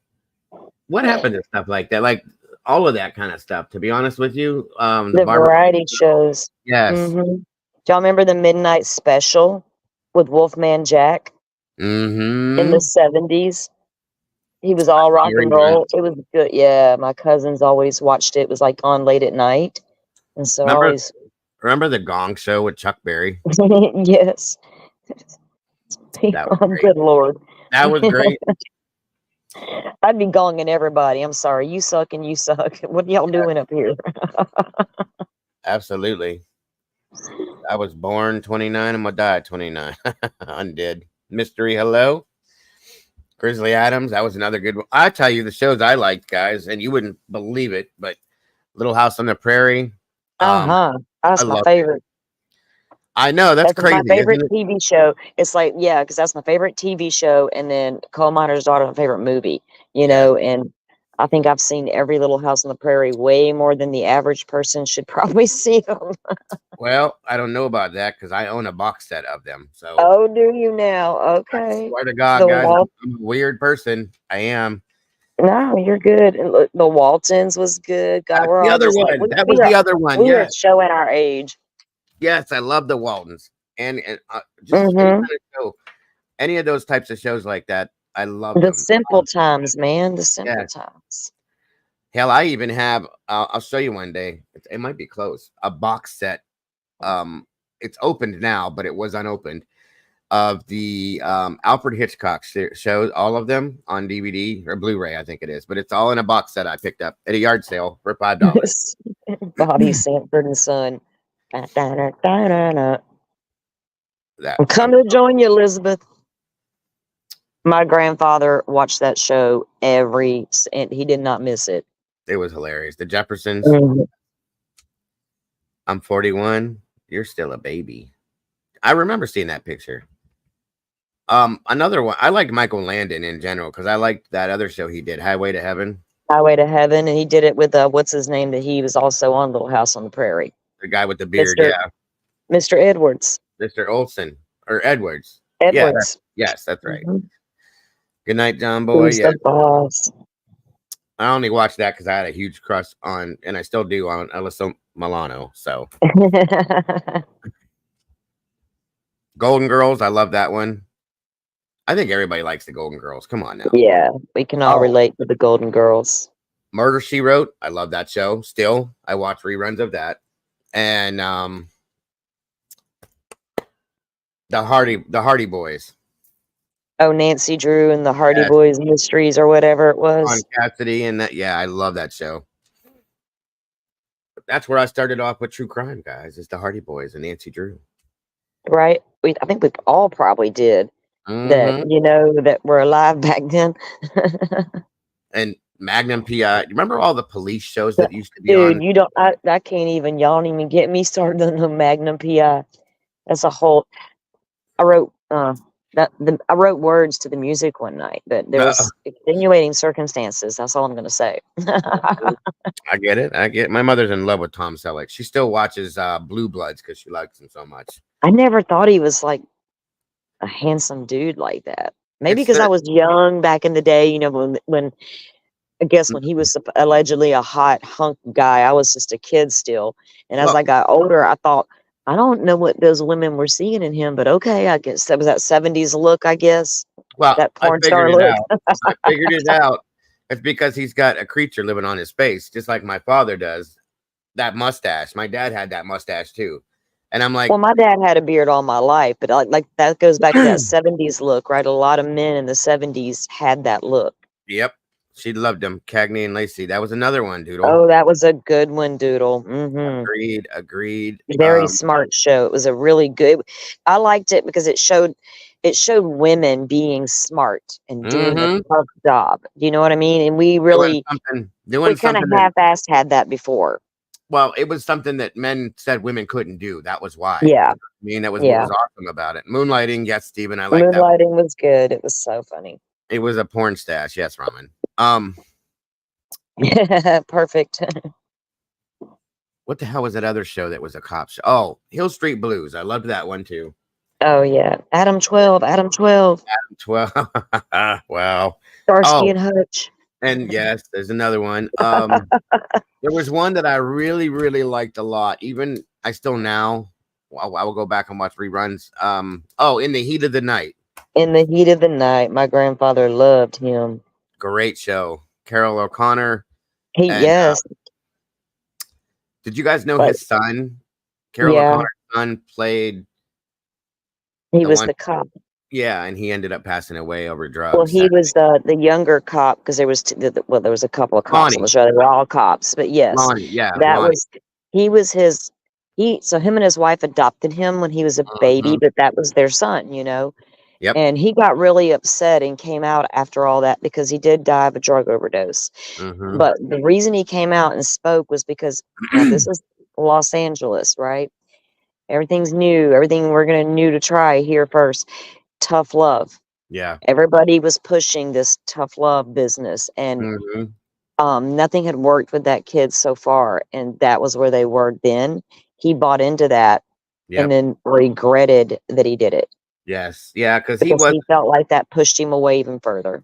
what happened to stuff like that? Like all of that kind of stuff, to be honest with you. The variety shows. Yes. Mm-hmm. Do y'all remember the Midnight Special with Wolfman Jack? Mm-hmm. In the 70s? He was all rock and roll. It was good. Yeah, my cousins always watched it. It was like on late at night. And so remember the Gong Show with Chuck Berry? Yes. Good Lord. That was great. I'd be gonging everybody. I'm sorry. You suck and you suck. What are y'all doing up here? Absolutely. I was born 29. I'm gonna die at 29. Undead. Mystery Hello. Grizzly Adams. That was another good one. I tell you the shows I liked, guys, and you wouldn't believe it, but Little House on the Prairie. That's my favorite. I know, that's crazy. My favorite TV show. It's like, yeah, because that's my favorite TV show, and then Coal Miner's Daughter, my favorite movie. You know, and I think I've seen every Little House on the Prairie way more than the average person should probably see them. Well, I don't know about that because I own a box set of them. So. Oh, do you now? Okay. I swear to God, guys, I'm a weird person. I am. No, you're good. And look, the Waltons was good. God, we're the all other one. Like, that was the other one. We were showing our age. Yes, I love the Waltons, and just any kind of show, any of those types of shows like that. I love the Simple Times, man. The Simple Times. Hell, I even have. I'll show you one day. It might be close. A box set. It's opened now, but it was unopened. of the Alfred Hitchcock shows, all of them on DVD or Blu-ray, I think it is, but it's all in a box set I picked up at a yard sale for $5. Bobby Sanford and Son. Da, da, da, da, da, da. That I'm coming to join you, Elizabeth. My grandfather watched that show and he did not miss it. it was hilarious. The Jeffersons. Mm-hmm. I'm 41. You're still a baby. I remember seeing that picture. Another one. I liked Michael Landon in general because I liked that other show he did, Highway to Heaven. Highway to Heaven, and he did it with what's his name that he was also on Little House on the Prairie. The guy with the beard, Mr. Edwards. Mr. Olson or Edwards. Edwards. Yeah, yes, that's right. Mm-hmm. Good night, John Boy. Who's the boss? I only watched that because I had a huge crush on, and I still do, on Alyssa Milano. So Golden Girls, I love that one. I think everybody likes the Golden Girls. Come on now. Yeah, we can all relate to the Golden Girls. Murder, She Wrote. I love that show. Still, I watch reruns of that. And the Hardy Boys. Oh, Nancy Drew and the Hardy Boys Mysteries or whatever it was. On Cassidy and that. Yeah, I love that show. That's where I started off with true crime, guys. It's the Hardy Boys and Nancy Drew. Right. I think we all probably did. Mm-hmm. That were alive back then. And Magnum PI. Remember all the police shows that used to be on? Dude, I can't even, y'all don't even get me started on the Magnum PI. That's a whole, I wrote words to the music one night, but there was extenuating circumstances. That's all I'm going to say. I get it. My mother's in love with Tom Selleck. She still watches Blue Bloods because she likes him so much. I never thought he was like a handsome dude like that. Maybe because I was young back in the day, when I guess when he was allegedly a hot hunk guy, I was just a kid still. And as I got older, I thought, I don't know what those women were seeing in him, but okay, I guess that was that 70s look, I guess. Well, that porn star look. I figured it out. It's because he's got a creature living on his face, just like my father does. That mustache. My dad had that mustache too. And I'm like, well, my dad had a beard all my life, but like that goes back to that 70s look, right? A lot of men in the 70s had that look. Yep. She loved him. Cagney and Lacey. That was another one, Doodle. Oh, that was a good one, Doodle. Mm-hmm. Agreed. Very smart show. It was a really good. I liked it because it showed women being smart and doing a tough job. Do you know what I mean? And we really kind of half-assed had that before. Well, it was something that men said women couldn't do. That was why. Yeah. I mean, that was what was awesome about it. Moonlighting, yes, Steven, I like that. Moonlighting was good. It was so funny. It was a porn stash, yes, Raman. Perfect. What the hell was that other show that was a cop show? Oh, Hill Street Blues. I loved that one too. Oh yeah, Adam 12. Adam 12. Wow. Starsky and Hutch. And yes, there's another one. There was one that I really, really liked a lot. Even I still now, I will go back and watch reruns. In the Heat of the Night. In the Heat of the Night, my grandfather loved him. Great show. Carol O'Connor. Yes. Did you guys know his son? Carol O'Connor's son played. He was the cop. Yeah, and he ended up passing away over drugs. Well, he was the younger cop because there was there was a couple of cops on the show. They were all cops, but yes, So him and his wife adopted him when he was a baby, but that was their son, Yep. And he got really upset and came out after all that because he did die of a drug overdose. Mm-hmm. But the reason he came out and spoke was because this is Los Angeles, right? Everything's new. Everything we're going to new to try here first. Tough love. Yeah. Everybody was pushing this tough love business, and nothing had worked with that kid so far. And that was where they were then. He bought into that and then regretted that he did it. Yes. Yeah. Because he felt like that pushed him away even further.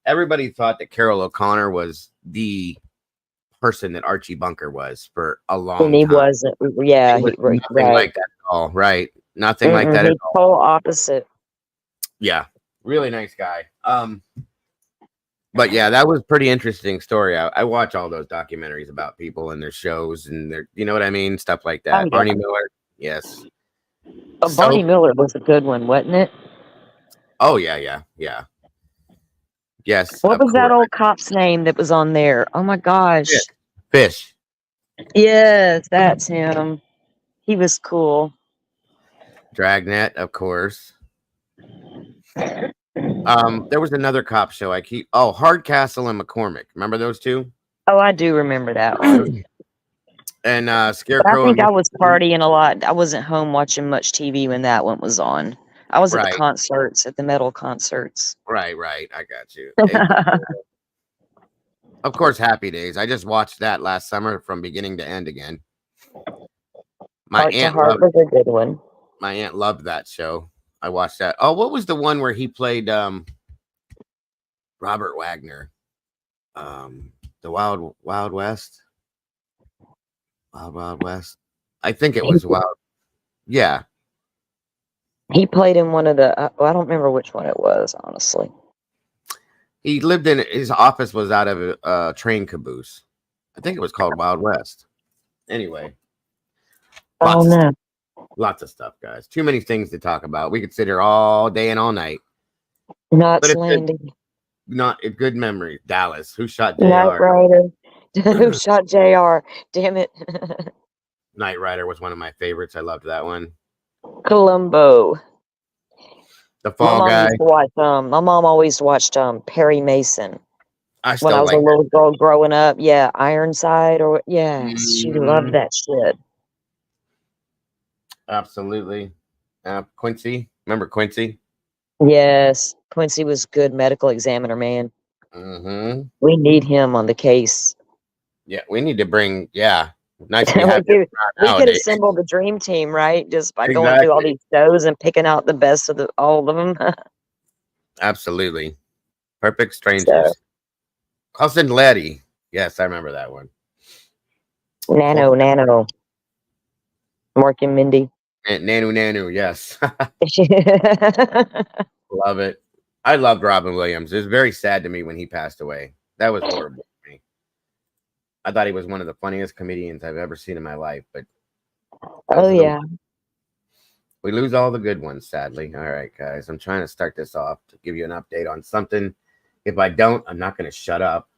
Everybody thought that Carol O'Connor was the person that Archie Bunker was for a long time. And he wasn't. Yeah. Nothing like that at all. Right. Nothing like that at all. Total opposite. Yeah. Really nice guy. But yeah, that was a pretty interesting story. I watch all those documentaries about people and their shows and their, you know what I mean? Stuff like that. Barney Miller. Yes. Oh, Barney Soap. Miller was a good one, wasn't it? Oh yeah. Yes, What of was that course. old cop's name that was on there? Oh my Fish. gosh. Fish. Yes, that's him. He was cool. Dragnet, of course. There was another cop show Hardcastle and McCormick. Remember those two? Oh, I do remember that one. And But I Scarecrow and think I was Mr. partying a lot. I wasn't home watching much TV when that one was on. I was at the Right, concerts, at the metal concerts. right. I got you. Of course, Happy Days. I just watched that last summer from beginning to end again. My Heart to aunt Heart loved was a good one. my aunt loved that show. I watched that. Oh, what was the one where he played Robert Wagner? The Wild West? Wild West. I think it was Wild. Yeah. He played in one of the. I don't remember which one it was, honestly. He lived in his office was out of a train caboose. I think it was called Wild West. Anyway, Oh no, lots of stuff, guys. Too many things to talk about. We could sit here all day and all night. But Knots it's good, Landing, not a good memory. Dallas. Who shot Knight Jr.? Rider. Who shot Jr.? Damn it. Knight Rider was one of my favorites. I loved that one. Columbo. The Fall Guy. My mom always watched Perry Mason I when still I was a like little girl growing up. Yeah, Ironside or yes, she loved that. that shit. Absolutely. Quincy. Remember Quincy? Yes, Quincy was good medical examiner, man. Mm-hmm. We need him on the case. Yeah, we need to bring. Yeah, nice we have we him could, we could nowadays. assemble the dream team, right? Just by going through all Exactly. these shows and picking out the best of all of them. Absolutely. Perfect So, Strangers. Cousin Letty. Yes, I remember that one. Nano, Mork and Mindy. Nanu. Yes. Love it. I loved Robin Williams. It was very sad to me when he passed away. That was horrible for me. I thought he was one of the funniest comedians I've ever seen in my life, but Oh yeah. we lose all the good ones, sadly. All right, guys. I'm trying to start this off to give you an update on something. If I don't, I'm not going to shut up.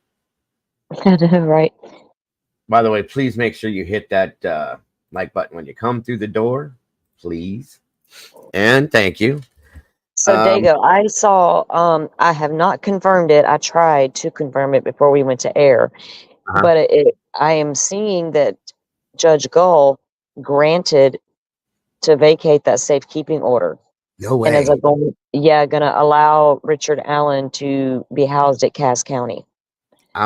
Right. By the way, please make sure you hit that like button when you come through the door, please. And thank you. So Dago, I saw I have not confirmed it. I tried to confirm it before we went to air. But I am seeing that Judge Gull granted to vacate that safekeeping order. No way. And as going to allow Richard Allen to be housed at Cass County,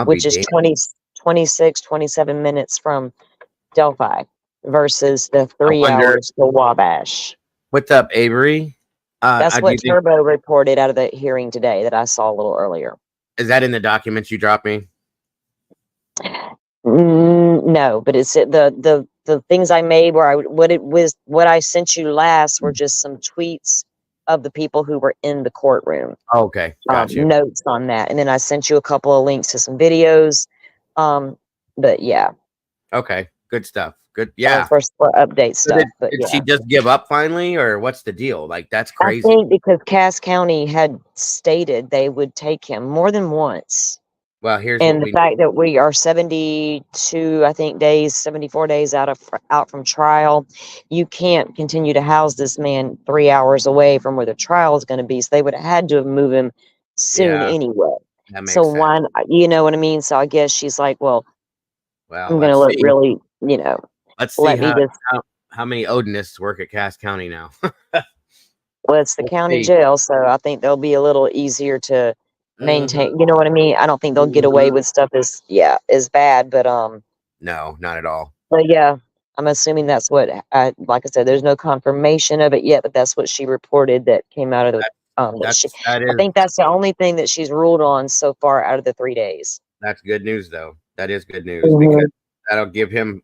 which is 27 minutes from Delphi versus the 3 hours to Wabash. What's up, Avery? That's what Turbo reported out of the hearing today that I saw a little earlier. Is that in the documents you dropped me? No, but it's the things I made where what I sent you last were just some tweets of the people who were in the courtroom. Oh, okay, gotcha. Notes on that, and then I sent you a couple of links to some videos. But yeah. Okay, good stuff. Good, yeah. For update stuff. Did she just give up finally, or what's the deal? Like that's crazy. I think because Cass County had stated they would take him more than once. Well, here's the fact that we are 72, I think, 74 days out from trial, you can't continue to house this man 3 hours away from where the trial is going to be. So they would have had to have moved him soon anyway. That makes sense. Why, you know what I mean? So I guess she's like, well I'm going to look really, let's see how many Odinists work at Cass County now. Well, it's the county jail, so I think they'll be a little easier to maintain. You know what I mean? I don't think they'll get away with stuff as bad, but no, not at all. But yeah, I'm assuming that's what like I said, there's no confirmation of it yet, but that's what she reported that came out of the I think that's the only thing that she's ruled on so far out of the 3 days. That's good news though. That is good news because that'll give him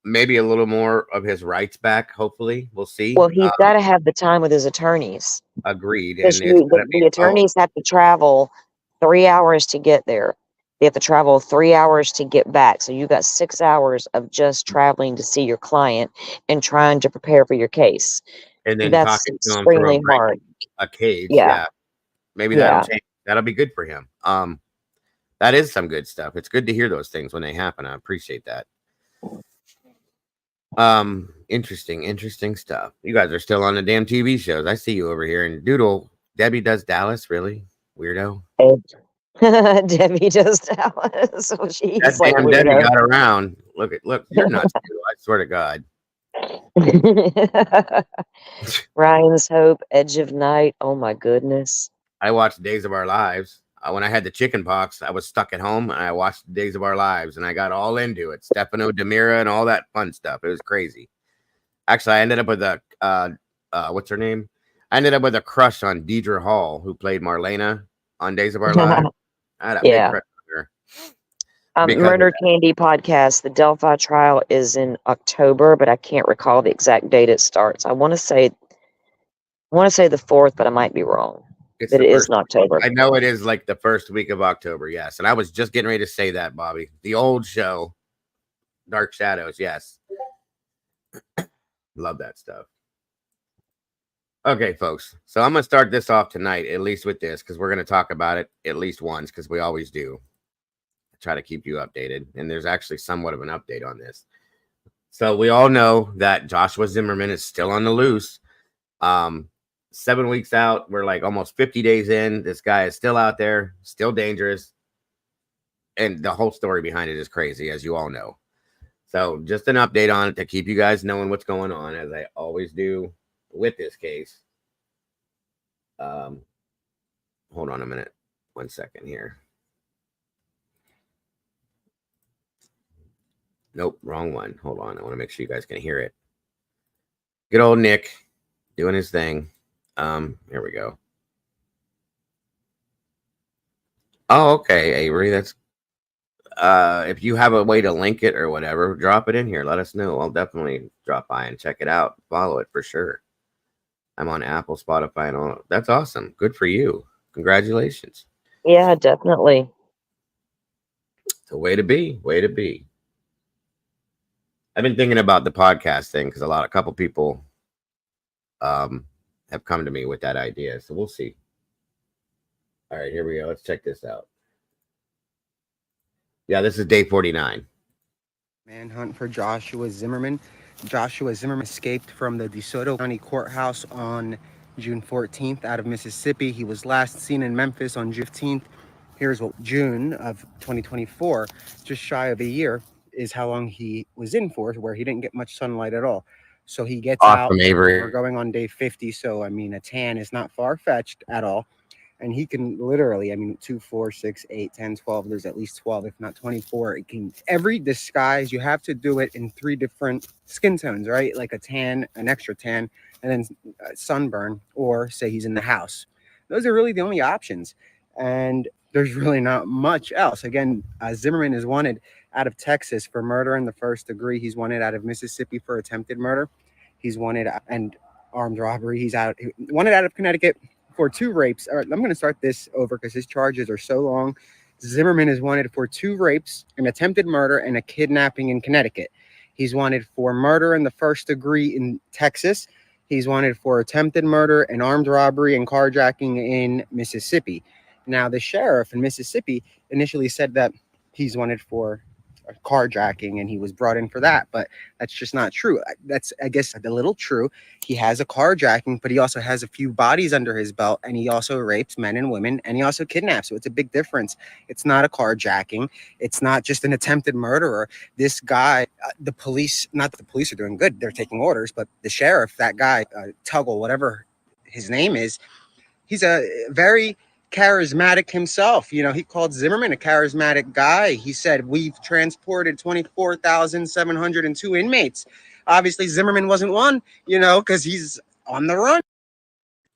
maybe a little more of his rights back. Hopefully, we'll see. Well, he's got to have the time with his attorneys. Agreed. And the attorneys have to travel 3 hours to get there. They have to travel 3 hours to get back. So you got 6 hours of just traveling to see your client and trying to prepare for your case. and then That's talking to him from extremely hard. a cage. Yeah. Yeah, maybe that'll Yeah. change. That'll be good for him. That is some good stuff. It's good to hear those things when they happen. I appreciate that. Interesting stuff. You guys are still on the damn TV shows. I see you over here. And Doodle, Debbie does Dallas, really? Weirdo. Debbie does Dallas. So she's That like damn Debbie weirdo. got around. Look, you're nuts, Doodle. I swear to God. Ryan's Hope, Edge of Night. Oh my goodness. I watched Days of Our Lives. When I had the chicken pox, I was stuck at home and I watched Days of Our Lives and I got all into it. Stefano Demira and all that fun stuff. It was crazy. Actually, I ended up with a what's her name? I ended up with a crush on Deidre Hall, who played Marlena on Days of Our Lives. I had a big crush on her. Murder Candy podcast. The Delphi trial is in October, but I can't recall the exact date it starts. I want to say the 4th, but I might be wrong. But it is in October. I know it is like the first week of October, yes. And I was just getting ready to say that, Bobby. The old show, Dark Shadows, yes. Love that stuff. Okay, folks. So I'm going to start this off tonight, at least with this, because we're going to talk about it at least once, because we always do. I try to keep you updated. And there's actually somewhat of an update on this. So we all know that Joshua Zimmerman is still on the loose. 7 weeks out, we're like almost 50 days in. This guy is still out there, still dangerous. And the whole story behind it is crazy, as you all know. So just an update on it to keep you guys knowing what's going on, as I always do with this case. Hold on a minute. 1 second here. Nope, wrong one. Hold on. I want to make sure you guys can hear it. Good old Nick doing his thing. Here we go. Oh, okay, Avery. That's if you have a way to link it or whatever, drop it in here. Let us know. I'll definitely drop by and check it out. Follow it for sure. I'm on Apple, Spotify, and all. That's awesome. Good for you. Congratulations. Yeah, definitely. It's a way to be. Way to be. I've been thinking about the podcast thing because a couple people have come to me with that idea. So we'll see. All right, here we go. Let's check this out. Yeah, this is day 49. Manhunt for Joshua Zimmerman. Joshua Zimmerman escaped from the DeSoto County Courthouse on June 14th out of Mississippi. He was last seen in Memphis on June 15th. Here's what June of 2024, just shy of a year, is how long he was in for, where he didn't get much sunlight at all. So he gets out. Avery. We're going on day 50. So, I mean, a tan is not far-fetched at all. And he can literally, 2, 4, 6, 8, 10, 12. There's at least 12, if not 24. It can every disguise. You have to do it in 3 different skin tones, right? Like a tan, an extra tan, and then sunburn, or say he's in the house. Those are really the only options. And there's really not much else. Again, Zimmerman is wanted out of Texas for murder in the first degree. He's wanted out of Mississippi for attempted murder. He's wanted and armed robbery. He's wanted out of Connecticut for 2 rapes. All right, I'm going to start this over because his charges are so long. Zimmerman is wanted for 2 rapes, an attempted murder, and a kidnapping in Connecticut. He's wanted for murder in the first degree in Texas. He's wanted for attempted murder and armed robbery and carjacking in Mississippi. Now, the sheriff in Mississippi initially said that he's wanted for carjacking and he was brought in for that, but that's just not true. That's, I guess, a little true. He has a carjacking, but he also has a few bodies under his belt, and he also rapes men and women, and he also kidnaps. So it's a big difference. It's not a carjacking. It's not just an attempted murderer. This guy, the police, not that the police are doing good, they're taking orders, but the sheriff, that guy, Tuggle, whatever his name is, he's a very charismatic himself. He called Zimmerman a charismatic guy. He said, we've transported 24,702 inmates. Obviously, Zimmerman wasn't one, because he's on the run.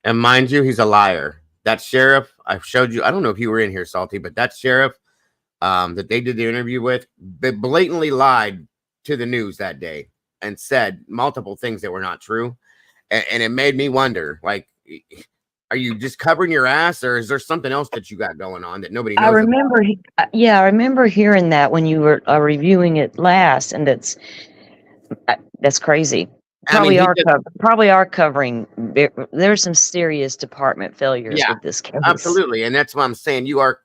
And mind you, he's a liar. That sheriff, I showed you, I don't know if you were in here, Salty, but that sheriff that they did the interview with, they blatantly lied to the news that day and said multiple things that were not true. And it made me wonder, like, are you just covering your ass, or is there something else that you got going on that nobody knows? I remember hearing that when you were reviewing it last, and that's crazy. Probably are covering. There's some serious department failures with this case. Absolutely, and that's what I'm saying. You are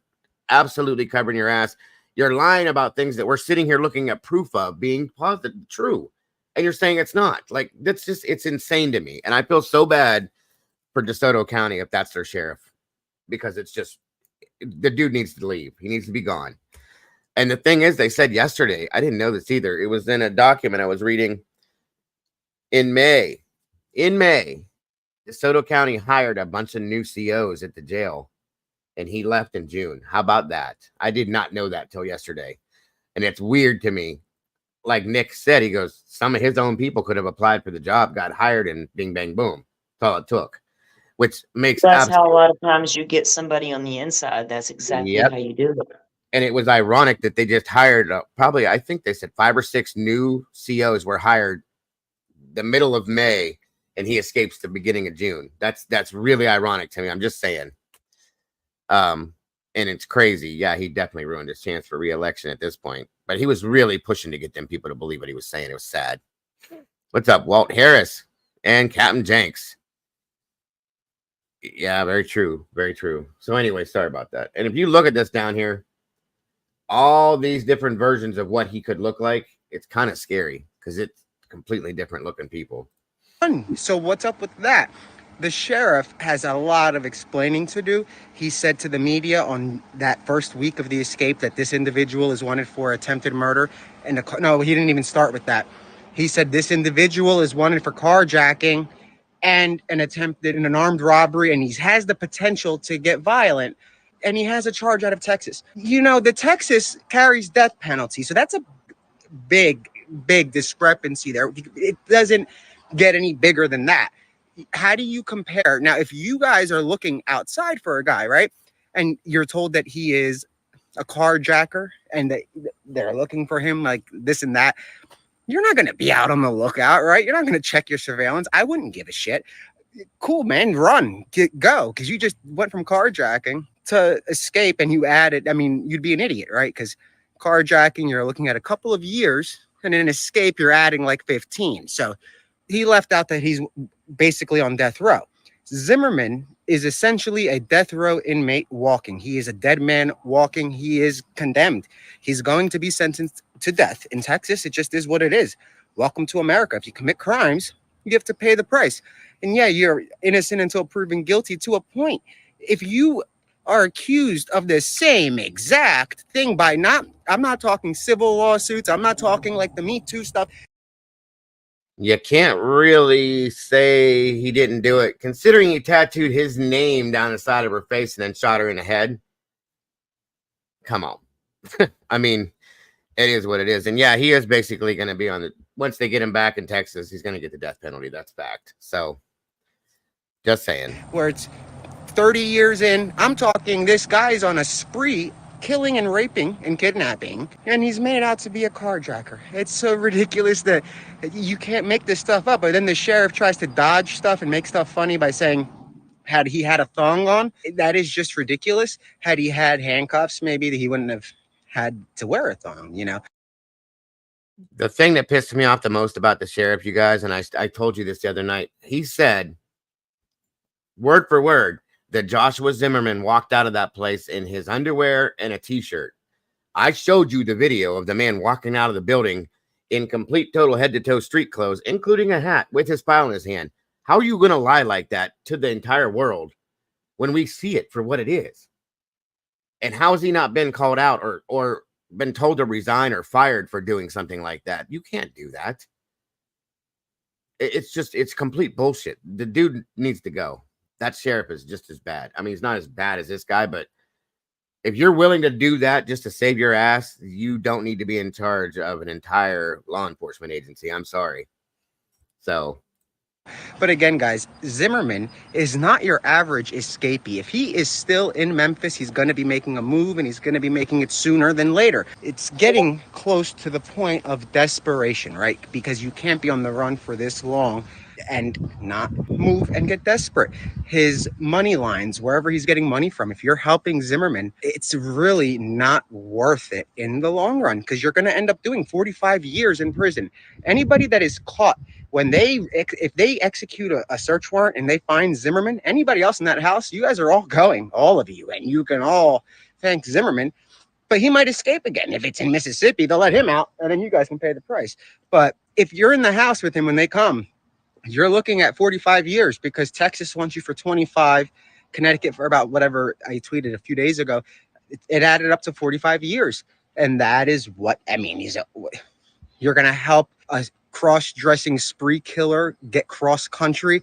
absolutely covering your ass. You're lying about things that we're sitting here looking at proof of being positive, true, and you're saying it's not. Like, it's insane to me, and I feel so bad for DeSoto County if that's their sheriff, because it's just, the dude needs to leave. He needs to be gone. And the thing is, they said yesterday, I didn't know this either. It was in a document I was reading. In May, DeSoto County hired a bunch of new COs at the jail, and he left in June. How about that? I did not know that till yesterday. And it's weird to me. Like Nick said, he goes, some of his own people could have applied for the job, got hired, and bing, bang, boom. That's all it took. Which makes That's how a lot of times you get somebody on the inside. That's exactly how you do it. And it was ironic that they just hired probably, I think they said 5 or 6 new COs were hired the middle of May, and he escapes the beginning of June. That's really ironic to me. I'm just saying. And it's crazy. Yeah, he definitely ruined his chance for re-election at this point. But he was really pushing to get them people to believe what he was saying. It was sad. What's up, Walt Harris and Captain Jenks? Yeah, very true. Very true. So anyway, sorry about that. And if you look at this down here, all these different versions of what he could look like, it's kind of scary because it's completely different looking people. So what's up with that? The sheriff has a lot of explaining to do. He said to the media on that first week of the escape that this individual is wanted for attempted murder. And no, he didn't even start with that. He said this individual is wanted for carjacking and an armed robbery, and he has the potential to get violent. And he has a charge out of Texas. You know, the Texas carries death penalty, so that's a big discrepancy there. It doesn't get any bigger than that. How do you compare? Now, if you guys are looking outside for a guy, right, and you're told that he is a carjacker and that they're looking for him like this and that, you're not going to be out on the lookout, right? You're not going to check your surveillance. I wouldn't give a shit. Cool, man, run, go, because you just went from carjacking to escape, and you added, I mean, you'd be an idiot, right? Because carjacking, you're looking at a couple of years, and in an escape, you're adding like 15. So he left out that he's basically on death row. Zimmerman is essentially a death row inmate walking. He is a dead man walking. He is condemned. He's going to be sentenced to death. In Texas, it just is what it is. Welcome to America. If you commit crimes, you have to pay the price. And yeah, you're innocent until proven guilty to a point. If you are accused of the same exact thing by I'm not talking civil lawsuits. I'm not talking like the Me Too stuff. You can't really say he didn't do it, considering he tattooed his name down the side of her face and then shot her in the head. Come on. I mean, it is what it is. And yeah, he is basically going to be once they get him back in Texas, he's going to get the death penalty. That's fact. So, just saying. Where it's 30 years in, I'm talking this guy's on a spree, killing and raping and kidnapping, and he's made out to be a carjacker. It's so ridiculous that you can't make this stuff up. But then the sheriff tries to dodge stuff and make stuff funny by saying, had he had a thong on, that is just ridiculous. Had he had handcuffs, maybe he wouldn't have had to wear a thong, you know. The thing that pissed me off the most about the sheriff, you guys, and I told you this the other night, he said, word for word, that Joshua Zimmerman walked out of that place in his underwear and a t-shirt. I showed you the video of the man walking out of the building in complete total head-to-toe street clothes, including a hat with his file in his hand. How are you going to lie like that to the entire world when we see it for what it is? And how has he not been called out or been told to resign or fired for doing something like that? You can't do that. It's complete bullshit. The dude needs to go. That sheriff is just as bad. I mean, he's not as bad as this guy, but if you're willing to do that just to save your ass, you don't need to be in charge of an entire law enforcement agency. I'm sorry. So. But again, guys, Zimmerman is not your average escapee. If he is still in Memphis, he's going to be making a move, and he's going to be making it sooner than later. It's getting close to the point of desperation, right? Because you can't be on the run for this long and not move and get desperate. His money lines, wherever he's getting money from, if you're helping Zimmerman, it's really not worth it in the long run, because you're going to end up doing 45 years in prison. Anybody that is caught when if they execute a search warrant and they find Zimmerman, anybody else in that house, you guys are all going, all of you, and you can all thank Zimmerman. But he might escape again. If it's in Mississippi, they'll let him out, and then you guys can pay the price. But if you're in the house with him when they come, you're looking at 45 years because Texas wants you for 25, Connecticut for about whatever I tweeted a few days ago. It added up to 45 years. And that is what, I mean, you're going to help a cross-dressing spree killer get cross-country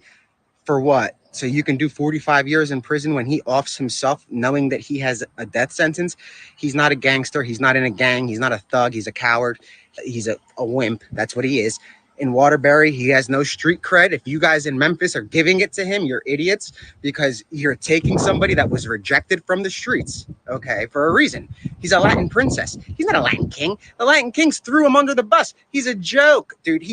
for what? So you can do 45 years in prison when he offs himself, knowing that he has a death sentence. He's not a gangster. He's not in a gang. He's not a thug. He's a coward. He's a wimp. That's what he is. In Waterbury, he has no street cred. If you guys in Memphis are giving it to him, you're idiots because you're taking somebody that was rejected from the streets, okay, for a reason. He's a Latin princess. He's not a Latin king. The Latin kings threw him under the bus. He's a joke, dude.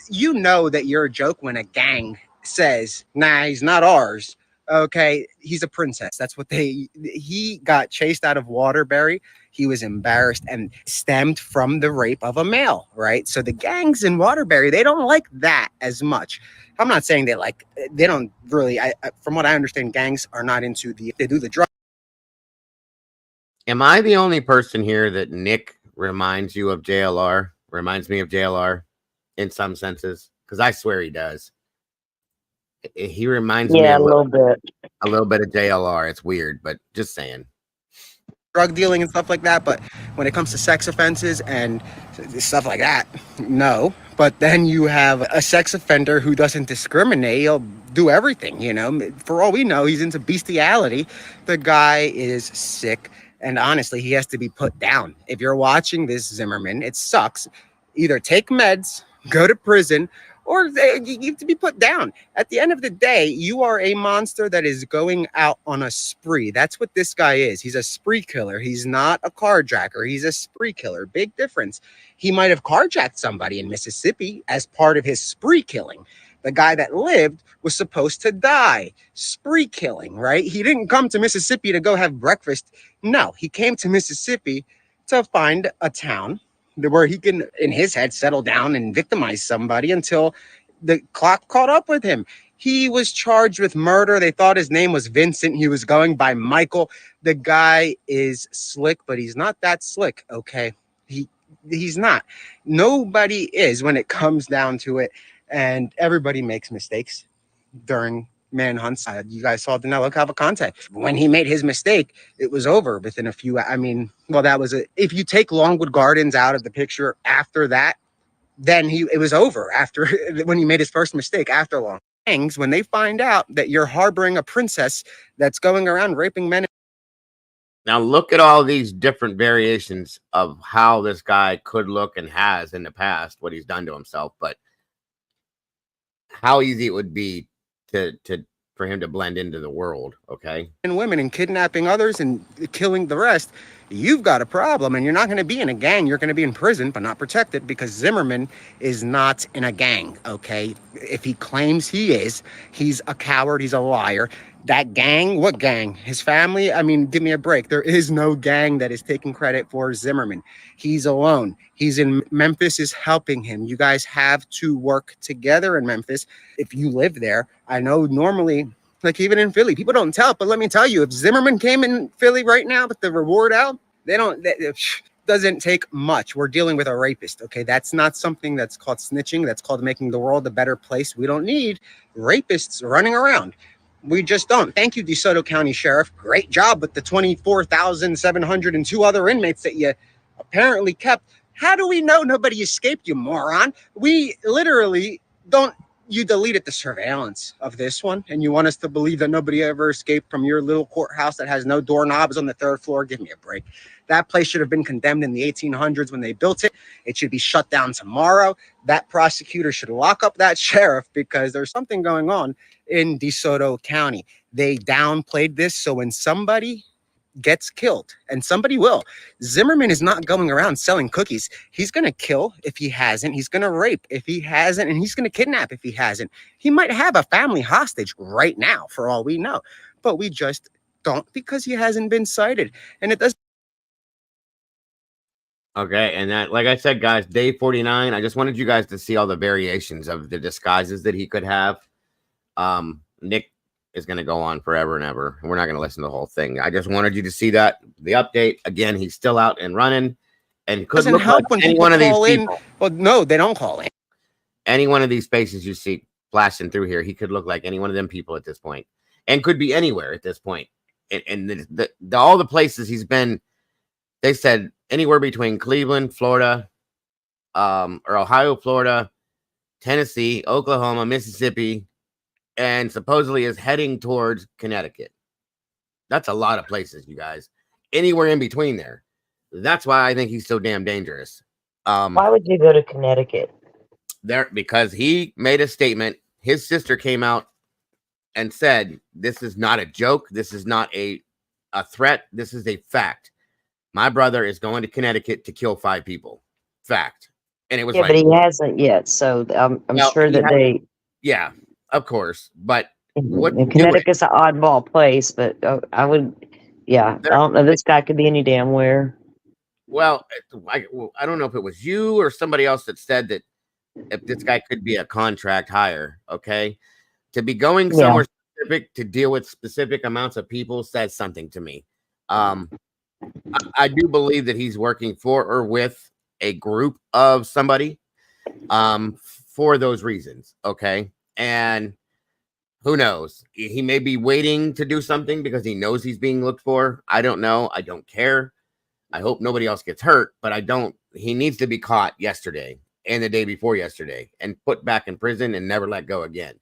You know that you're a joke when a gang says, nah, he's not ours. Okay, he's a princess. That's what he got chased out of Waterbury. He was embarrassed and stemmed from the rape of a male, right? So the gangs in Waterbury, they don't like that as much. I'm not saying they don't really, from what I understand, gangs are not into they do the drug. Am I the only person here that Nick reminds you of JLR? Reminds me of JLR in some senses? Because I swear he does. He reminds me a little bit of JLR. It's weird, but just saying. Drug dealing and stuff like that, but when it comes to sex offenses and stuff like that, no. But then you have a sex offender who doesn't discriminate. He'll do everything, you know. For all we know, he's into bestiality. The guy is sick, and honestly, he has to be put down. If you're watching this, Zimmerman, it sucks. Either take meds, go to prison, or you have to be put down. At the end of the day, you are a monster that is going out on a spree. That's what this guy is. He's a spree killer. He's not a carjacker. He's a spree killer. Big difference. He might have carjacked somebody in Mississippi as part of his spree killing. The guy that lived was supposed to die. Spree killing, right? He didn't come to Mississippi to go have breakfast. No, he came to Mississippi to find a town where he can, in his head, settle down and victimize somebody until the clock caught up with him. He was charged with murder. They thought his name was Vincent. He was going by Michael. The guy is slick, but he's not that slick, okay? He's not. Nobody is when it comes down to it, and everybody makes mistakes during manhunts. You guys saw Danilo Cavalcante. When he made his mistake, it was over within a few. That was if you take Longwood Gardens out of the picture after that, then it was over after when he made his first mistake after long. When they find out that you're harboring a princess that's going around raping men. Now look at all these different variations of how this guy could look and has in the past, what he's done to himself, but how easy it would be for him to blend into the world, okay? And women and kidnapping others and killing the rest. You've got a problem, and you're not going to be in a gang. You're going to be in prison, but not protected, because Zimmerman is not in a gang, okay? If he claims he is, he's a coward. He's a liar. That gang, what gang? His family? Give me a break. There is no gang that is taking credit for Zimmerman. He's alone. He's in Memphis, is helping him. You guys have to work together in Memphis. If you live there, I know normally, like even in Philly, people don't tell, but let me tell you, if Zimmerman came in Philly right now with the reward out, doesn't take much. We're dealing with a rapist, okay? That's not something that's called snitching. That's called making the world a better place. We don't need rapists running around. We just don't. Thank you, DeSoto County Sheriff. Great job with the 24,702 other inmates that you apparently kept. How do we know nobody escaped, you moron? We literally don't. You deleted the surveillance of this one, and you want us to believe that nobody ever escaped from your little courthouse that has no doorknobs on the third floor? Give me a break. That place should have been condemned in the 1800s when they built it. It should be shut down tomorrow. That prosecutor should lock up that sheriff, because there's something going on in DeSoto County. They downplayed this, so when somebody gets killed, and somebody will, Zimmerman is not going around selling cookies. He's going to kill if he hasn't. He's going to rape if he hasn't, and he's going to kidnap if he hasn't. He might have a family hostage right now, for all we know, but we just don't, because he hasn't been cited. And it doesn't. Okay, and that, like I said, guys, day 49. I just wanted you guys to see all the variations of the disguises that he could have. Nick is going to go on forever and ever, and we're not going to listen to the whole thing. I just wanted you to see that the update again. He's still out and running, and could Doesn't look help like when any people one of these call in. people. Well, no, they don't call in. Any one of these faces you see flashing through here, he could look like any one of them people at this point, and could be anywhere at this point. And all the places he's been, they said anywhere between Cleveland, Florida, or Ohio, Florida, Tennessee, Oklahoma, Mississippi, and supposedly is heading towards Connecticut. That's a lot of places, you guys. Anywhere in between there. That's why I think he's so damn dangerous. Why would you go to Connecticut? Because he made a statement. His sister came out and said, "This is not a joke. This is not a threat. This is a fact. My brother is going to Connecticut to kill 5 people. Fact." And it was but he hasn't yet. So I'm sure that they. Yeah, of course. But what Connecticut's an oddball place, but I would. Yeah, I don't know. This guy could be any damn where. Well, I don't know if it was you or somebody else that said that if this guy could be a contract hire, okay, to be going somewhere specific to deal with specific amounts of people says something to me. I do believe that he's working for or with a group of somebody for those reasons, okay? And who knows? He may be waiting to do something because he knows he's being looked for. I don't know. I don't care. I hope nobody else gets hurt, but I don't. He needs to be caught yesterday and the day before yesterday and put back in prison and never let go again.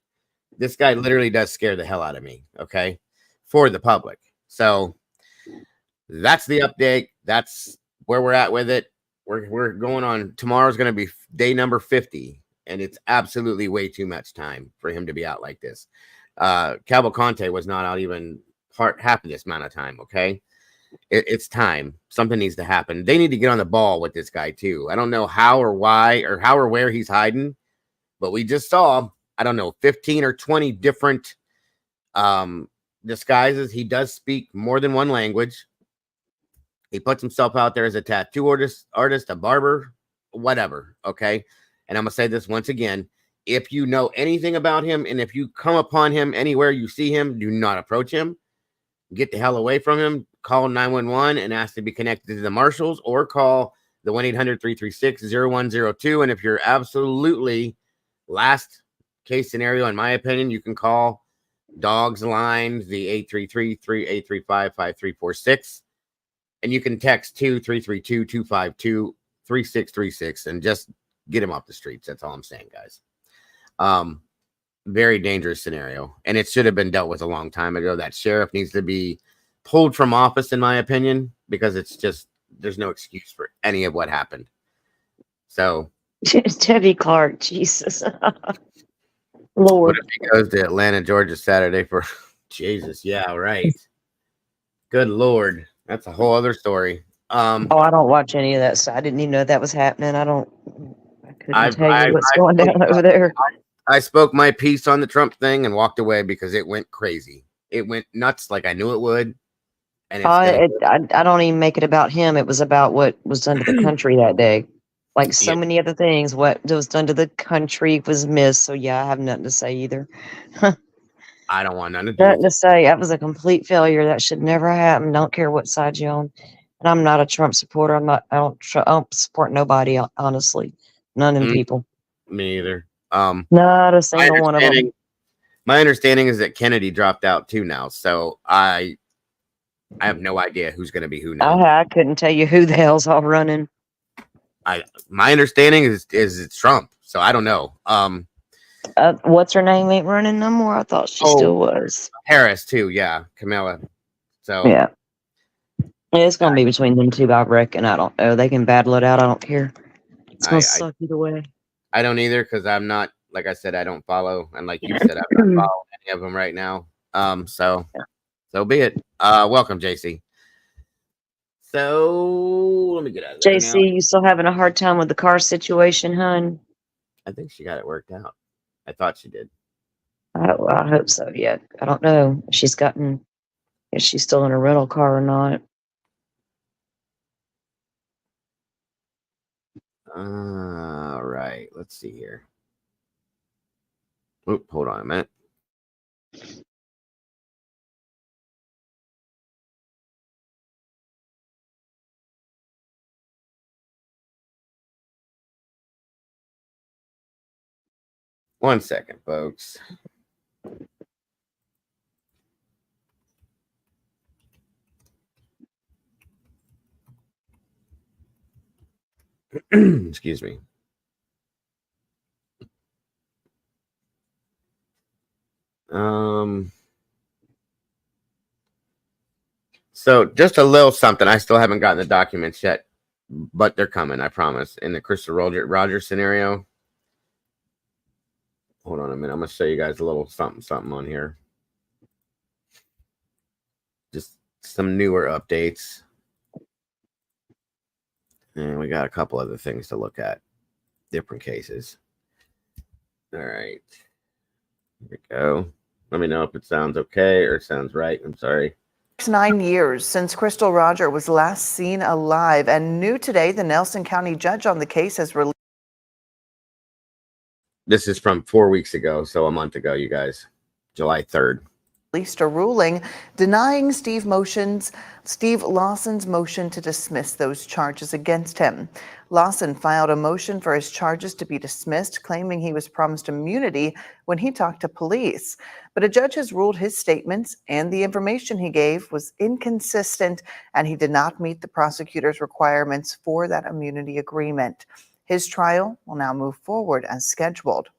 This guy literally does scare the hell out of me, okay, for the public. So that's the update. That's where we're at with it. We're going on. Tomorrow's going to be day number 50, and it's absolutely way too much time for him to be out like this. Cavalcante was not out even half of this amount of time, okay? It's time. Something needs to happen. They need to get on the ball with this guy too. I don't know how or why or how or where he's hiding, but we just saw, I don't know, 15 or 20 different disguises. He does speak more than one language. He puts himself out there as a tattoo artist, a barber, whatever, okay? And I'm going to say this once again. If you know anything about him and if you come upon him anywhere you see him, do not approach him. Get the hell away from him. Call 911 and ask to be connected to the marshals or call the 1-800-336-0102. And if you're absolutely last case scenario, in my opinion, you can call Dogs Line, the 833-3835-5346. And you can text 2-332-252-3636 and just get him off the streets. That's all I'm saying, guys. Very dangerous scenario. And it should have been dealt with a long time ago. That sheriff needs to be pulled from office, in my opinion, because it's just, there's no excuse for any of what happened. So. Debbie Clark, Jesus. Lord. What if he goes to Atlanta, Georgia Saturday for Jesus? Yeah, right. Good Lord. That's a whole other story. I don't watch any of that, so I didn't even know that was happening. I couldn't tell you what's going down over there. I spoke my piece on the Trump thing and walked away because it went crazy. It went nuts like I knew it would. And I don't even make it about him. It was about what was done to the country that day. Like so many other things, what was done to the country was missed. So yeah, I have nothing to say either. I don't want nothing to do Nothing to say. That was a complete failure. That should never happen. Don't care what side you're on. And I'm not a Trump supporter. I don't support nobody, honestly. None of them people. Me either. Not a single one of them. My understanding is that Kennedy dropped out too now. So I have no idea who's going to be who now. I couldn't tell you who the hell's all running. My understanding is it's Trump. So I don't know. What's her name ain't running no more. I thought she still was. Harris too. Yeah, Kamala. So yeah, it's gonna be between them two. I reckon. I don't know. They can battle it out. I don't care. It's gonna suck either way. I don't either because I'm not, like I said, I don't follow, and like you said, I'm not following any of them right now. So be it. Welcome, JC. So let me get out of there. JC, you still having a hard time with the car situation, hun? I think she got it worked out. I thought she did. I hope so. Yeah, I don't know. If she's still in a rental car or not. All right. Let's see here. Oop, hold on a minute. One second, folks. Excuse me. So just a little something. I still haven't gotten the documents yet, but they're coming, I promise. In the Crystal Rogers scenario. Hold on a minute. I'm going to show you guys a little something on here. Just some newer updates. And we got a couple other things to look at. Different cases. All right. Here we go. Let me know if it sounds okay or it sounds right. I'm sorry. It's 9 years since Crystal Roger was last seen alive, and new today, the Nelson County judge on the case has released. This is from 4 weeks ago, so a month ago, you guys. July 3rd. Released a ruling denying Steve Lawson's motion to dismiss those charges against him. Lawson filed a motion for his charges to be dismissed, claiming he was promised immunity when he talked to police. But a judge has ruled his statements and the information he gave was inconsistent, and he did not meet the prosecutor's requirements for that immunity agreement. His trial will now move forward as scheduled.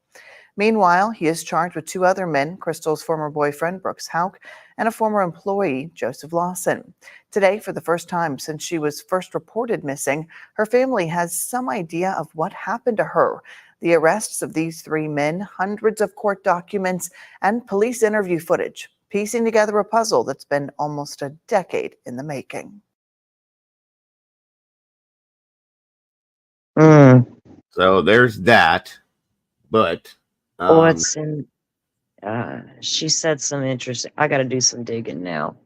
Meanwhile, he is charged with 2 other men, Crystal's former boyfriend, Brooks Houck, and a former employee, Joseph Lawson. Today, for the first time since she was first reported missing, her family has some idea of what happened to her. The arrests of these 3 men, hundreds of court documents, and police interview footage, piecing together a puzzle that's been almost a decade in the making. So there's that, but she said some interesting. I got to do some digging now.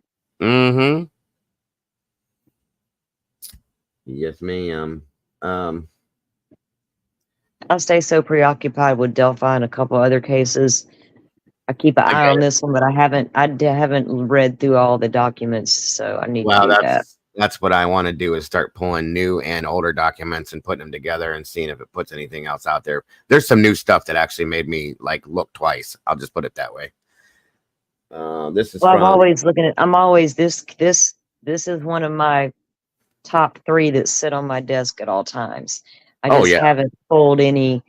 Yes, ma'am. I stay so preoccupied with Delphi and a couple other cases. I keep an eye on this one, but I haven't read through all the documents, so I need to do that. That's what I want to do, is start pulling new and older documents and putting them together and seeing if it puts anything else out there. There's some new stuff that actually made me like look twice. I'll just put it that way. This is. Well, I'm always looking at. I'm always this. This is one of my top 3 that sit on my desk at all times. I just haven't pulled any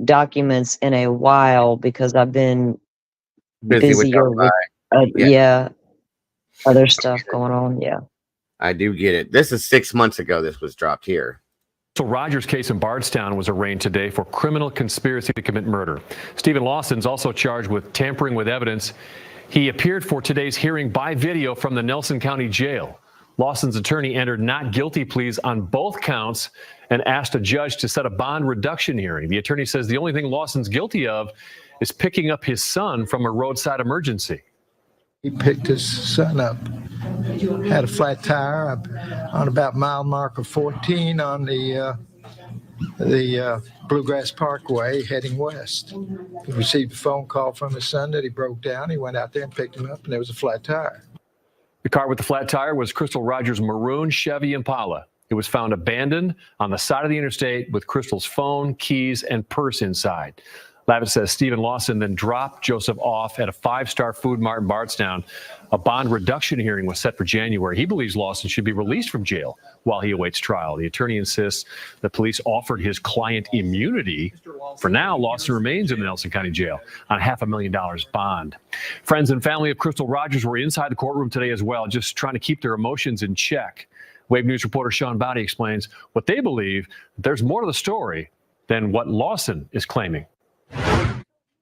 documents in a while because I've been busier with other stuff going on. Yeah. I do get it. This is 6 months ago. This was dropped here. So Rogers' case in Bardstown was arraigned today for criminal conspiracy to commit murder. Stephen Lawson's also charged with tampering with evidence. He appeared for today's hearing by video from the Nelson County Jail. Lawson's attorney entered not guilty pleas on both counts and asked a judge to set a bond reduction hearing. The attorney says the only thing Lawson's guilty of is picking up his son from a roadside emergency. He picked his son up, had a flat tire on about mile marker 14 on the Bluegrass Parkway heading west. He received a phone call from his son that he broke down. He went out there and picked him up, and there was a flat tire. The car with the flat tire was Crystal Rogers' maroon Chevy Impala. It was found abandoned on the side of the interstate with Crystal's phone, keys, and purse inside. Lavitz says Stephen Lawson then dropped Joseph off at a 5-star food mart in Bardstown. A bond reduction hearing was set for January. He believes Lawson should be released from jail while he awaits trial. The attorney insists the police offered his client immunity. For now, Lawson remains in the Nelson County Jail on $500,000 bond. Friends and family of Crystal Rogers were inside the courtroom today as well, just trying to keep their emotions in check. Wave News reporter Sean Bowdy explains what they believe there's more to the story than what Lawson is claiming.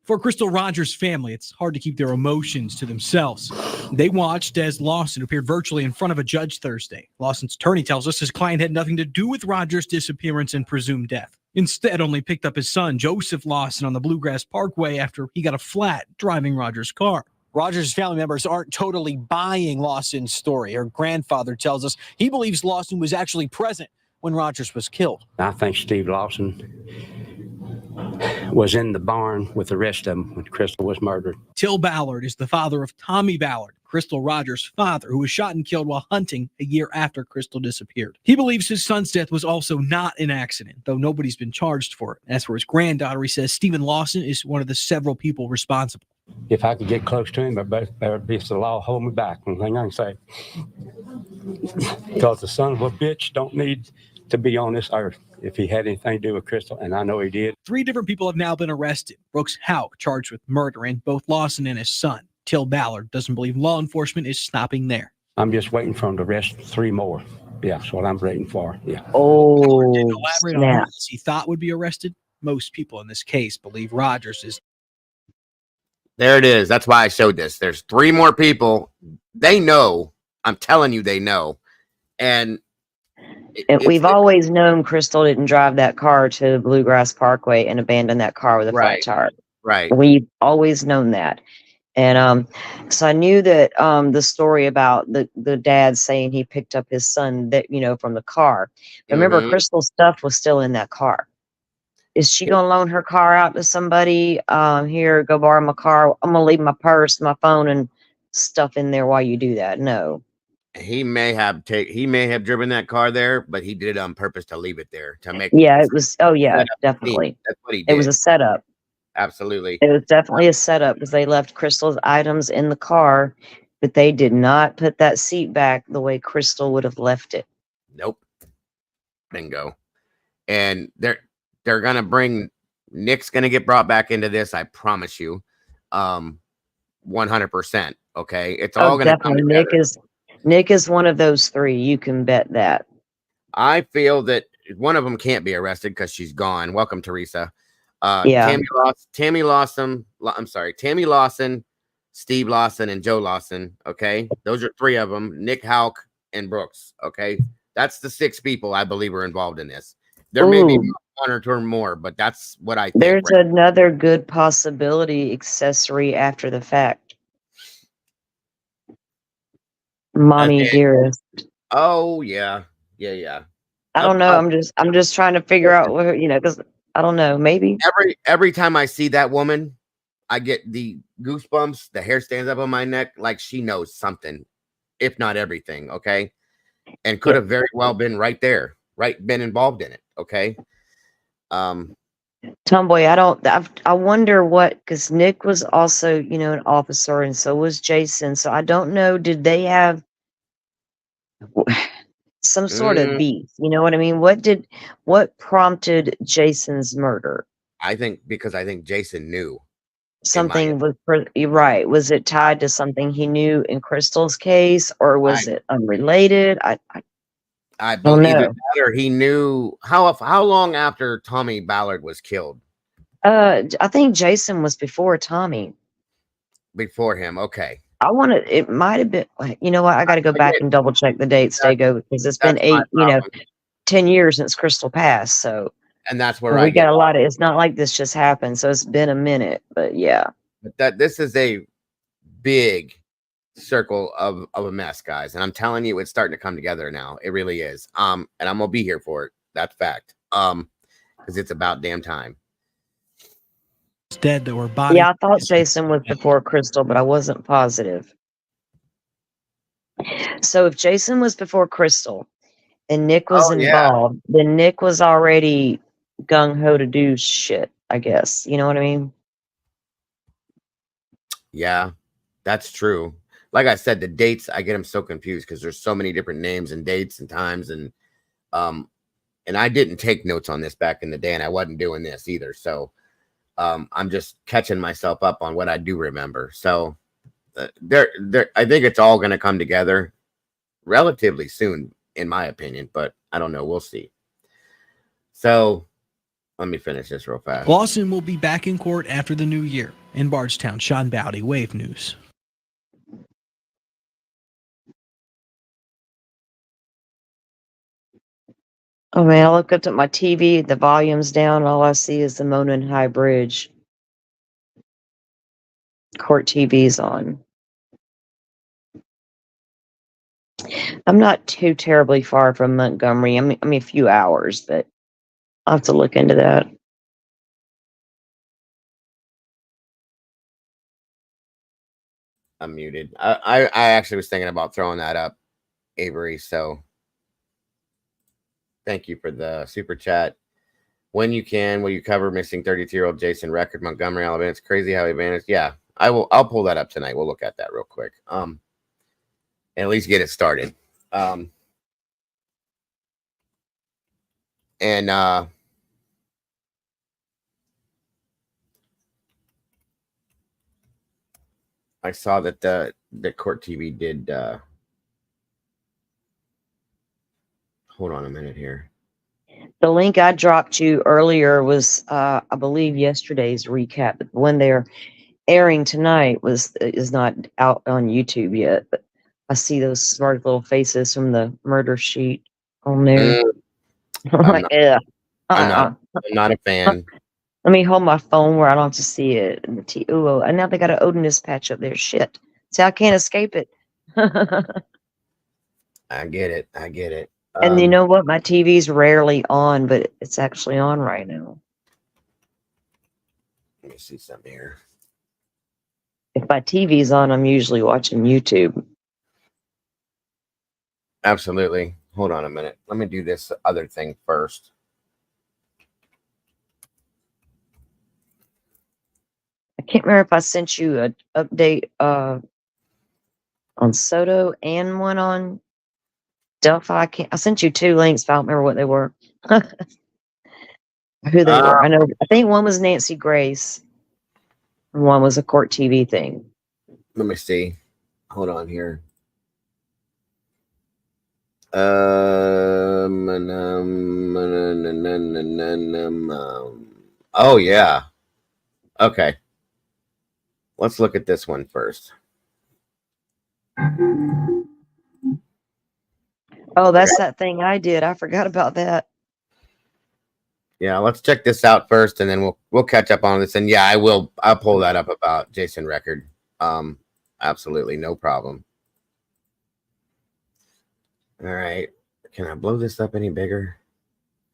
For Crystal Rogers' family, it's hard to keep their emotions to themselves. They watched as Lawson appeared virtually in front of a judge Thursday. Lawson's attorney tells us his client had nothing to do with Rogers' disappearance and presumed death. Instead, only picked up his son, Joseph Lawson, on the Bluegrass Parkway after he got a flat driving Rogers' car. Rogers' family members aren't totally buying Lawson's story. Her grandfather tells us he believes Lawson was actually present when Rogers was killed. I think Steve Lawson was in the barn with the rest of them when Crystal was murdered. Till Ballard is the father of Tommy Ballard, Crystal Rogers' father, who was shot and killed while hunting a year after Crystal disappeared. He believes his son's death was also not an accident, though nobody's been charged for it. As for his granddaughter, he says Stephen Lawson is one of the several people responsible. If I could get close to him, but the law hold me back. One thing I can say. Because the son of a bitch don't need to be on this earth if he had anything to do with Crystal, and I know he did. 3 different people have now been arrested. Brooks Houck charged with murder, and both Lawson and his son. Till Ballard doesn't believe law enforcement is stopping there. I'm just waiting for him to arrest 3 more. Yeah, that's what I'm waiting for. Yeah. Oh, didn't elaborate on who else he thought would be arrested. Most people in this case believe Rogers is. There it is. That's why I showed this. There's 3 more people. They know. I'm telling you, they know. And we've always known Crystal didn't drive that car to Bluegrass Parkway and abandon that car with a flat tire. Right. We've always known that. And so I knew that the story about the dad saying he picked up his son that, from the car. Remember, Crystal's stuff was still in that car. Is she going to loan her car out to somebody? Here, go borrow my car. I'm going to leave my purse, my phone, and stuff in there while you do that. No. He may have driven that car there, but he did it on purpose to leave it there to make. Yeah, it was. Oh yeah, definitely. That's what he did. It was a setup. Absolutely. It was definitely a setup because they left Crystal's items in the car, but they did not put that seat back the way Crystal would have left it. Nope. Bingo. And they're gonna bring Nick's gonna get brought back into this. I promise you, 100%. Okay, it's all gonna definitely. come together. Nick is one of those 3. You can bet that. I feel that one of them can't be arrested because she's gone. Welcome, Teresa. Yeah. Tammy Lawson, Steve Lawson, and Joe Lawson. Okay, those are 3 of them. Nick Houck and Brooks. Okay, that's the 6 people I believe are involved in this. There may be 1 or 2 more, but that's what I think. There's another good possibility accessory after the fact. Mommy dearest. Oh yeah. I don't know. I'm just trying to figure out what, because I don't know. Maybe every time I see that woman, I get the goosebumps. The hair stands up on my neck, like she knows something, if not everything. Okay, and could have very well been right there, been involved in it. Okay. Tomboy, I wonder what, because Nick was also, an officer, and so was Jason. So I don't know. Did they have some sort of beef? You know what I mean? What prompted Jason's murder? I think Jason knew something was right. Was it tied to something he knew in Crystal's case, or was it unrelated? I believe it, or he knew how long after Tommy Ballard was killed. I think Jason was before Tommy. Before him, okay. It might have been. You know what? I got to go back and double check the dates, Dago, because it's been 10 years since Crystal passed. So, and that's where we got a lot of. It's not like this just happened, so it's been a minute. But yeah, but this is a big circle of a mess, guys, and I'm telling you, it's starting to come together now. It really is. And I'm gonna be here for it. That's fact. Because it's about damn time. It's dead that were body. Yeah, I thought Jason was before Crystal, but I wasn't positive. So if Jason was before Crystal and Nick was involved, then Nick was already gung ho to do shit, I guess. You know what I mean? Yeah, that's true. Like I said, the dates, I get them so confused because there's so many different names and dates and times, and I didn't take notes on this back in the day, and I wasn't doing this either. So I'm just catching myself up on what I do remember. So I think it's all going to come together relatively soon, in my opinion, but I don't know. We'll see. So let me finish this real fast. Lawson will be back in court after the new year. In Bardstown, Sean Bowdy, Wave News. Oh man, I look up at my TV, the volume's down, all I see is the Monon High Bridge. Court TV's on. I'm not too terribly far from Montgomery. I mean a few hours, but I'll have to look into that. I'm muted. I actually was thinking about throwing that up, Avery. So thank you for the super chat. When you can, will you cover missing 32-year-old Jason Record, Montgomery, Alabama? It's crazy how he vanished. Yeah, I will. I'll pull that up tonight. We'll look at that real quick. And at least get it started. And I saw that the Court TV did. Hold on a minute here. The link I dropped you earlier was, I believe, yesterday's recap. But the one they're airing tonight is not out on YouTube yet. But I see those smart little faces from the murder sheet on there. I'm like, yeah. I'm not a fan. Let me hold my phone where I don't have to see it. And and now they got an Odinist patch up there. Shit. See, I can't escape it. I get it. I get it. And you know what? My TV's rarely on, but it's actually on right now. Let me see something here. If my TV's on, I'm usually watching YouTube. Absolutely. Hold on a minute. Let me do this other thing first. I can't remember if I sent you an update on Soto and one on Delphi. I sent you 2 links, but I don't remember what they were. Who they were. I think one was Nancy Grace, and one was a Court TV thing. Let me see. Hold on here. Oh yeah. Okay. Let's look at this one first. Oh, that's that thing I did. I forgot about that. Yeah, let's check this out first, and then we'll catch up on this. And yeah, I'll pull that up about Jason Record. Absolutely, no problem. All right, can I blow this up any bigger?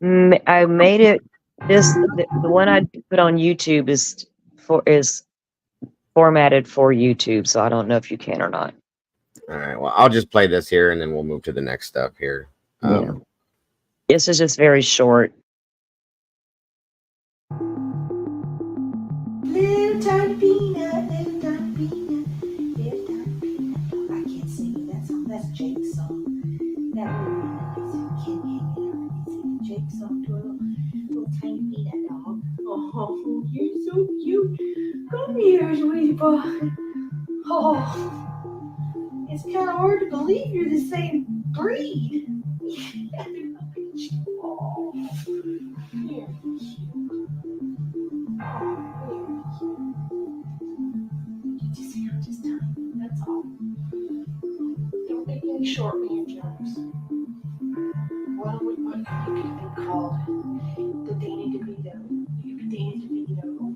I made it. The one I put on YouTube is formatted for YouTube, so I don't know if you can or not. All right, well, I'll just play this here, and then we'll move to the next stuff here. Yeah, this is just very short. Little tiny peanut, little tiny peanut, little tiny peanut. I can't sing that song. That's Jake's song. That would be nice. Can't hang it out and sing Jake's song to a little tiny peanut dog. Oh, you're so cute. Come here, sweetie pie. Oh, it's kind of hard to believe you're the same breed. Oh, you're cute. You're just tiny, that's all. Don't make any short man jokes. Well, you could have been called the Danny DeVito. You could be Danny DeVito. Or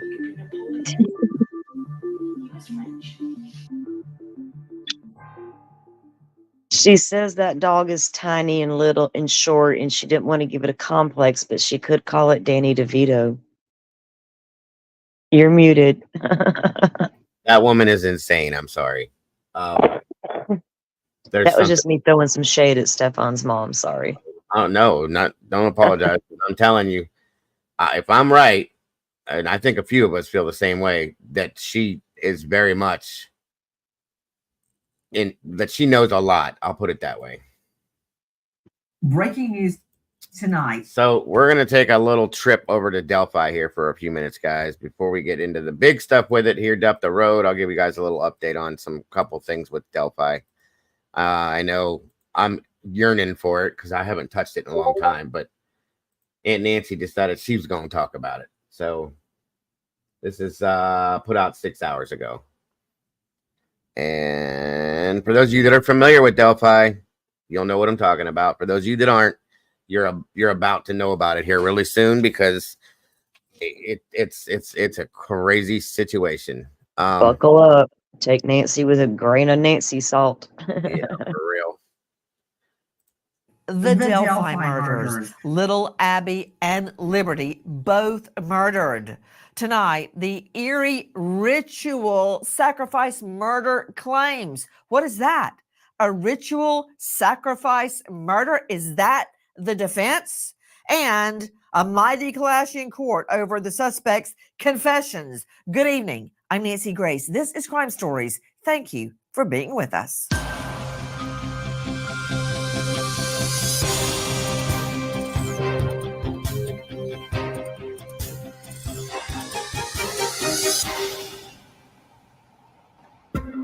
you could be Napoleon. He was French. She says that dog is tiny and little and short, and she didn't want to give it a complex, but she could call it Danny DeVito. You're muted. That woman is insane. I'm sorry. That was just me throwing some shade at Stefan's mom. Sorry. Oh no, don't apologize. I'm telling you, if I'm right, and I think a few of us feel the same way, that she is very much that she knows a lot. I'll put it that way. Breaking news tonight. So we're going to take a little trip over to Delphi here for a few minutes, guys, before we get into the big stuff with it here up the road. I'll give you guys a little update on some couple things with Delphi. I know I'm yearning for it because I haven't touched it in a long time, but Aunt Nancy decided she was going to talk about it. So this is put out 6 hours ago. And for those of you that are familiar with Delphi, you'll know what I'm talking about. For those of you that aren't, you're about to know about it here really soon because it's a crazy situation. Buckle up. Take Nancy with a grain of Nancy salt. Yeah, for the Delphi murders. Little Abby and Liberty both murdered. Tonight, the eerie ritual sacrifice murder claims. What is that? A ritual sacrifice murder? Is that the defense? And a mighty clash in court over the suspect's confessions. Good evening. I'm Nancy Grace. This is Crime Stories. Thank you for being with us.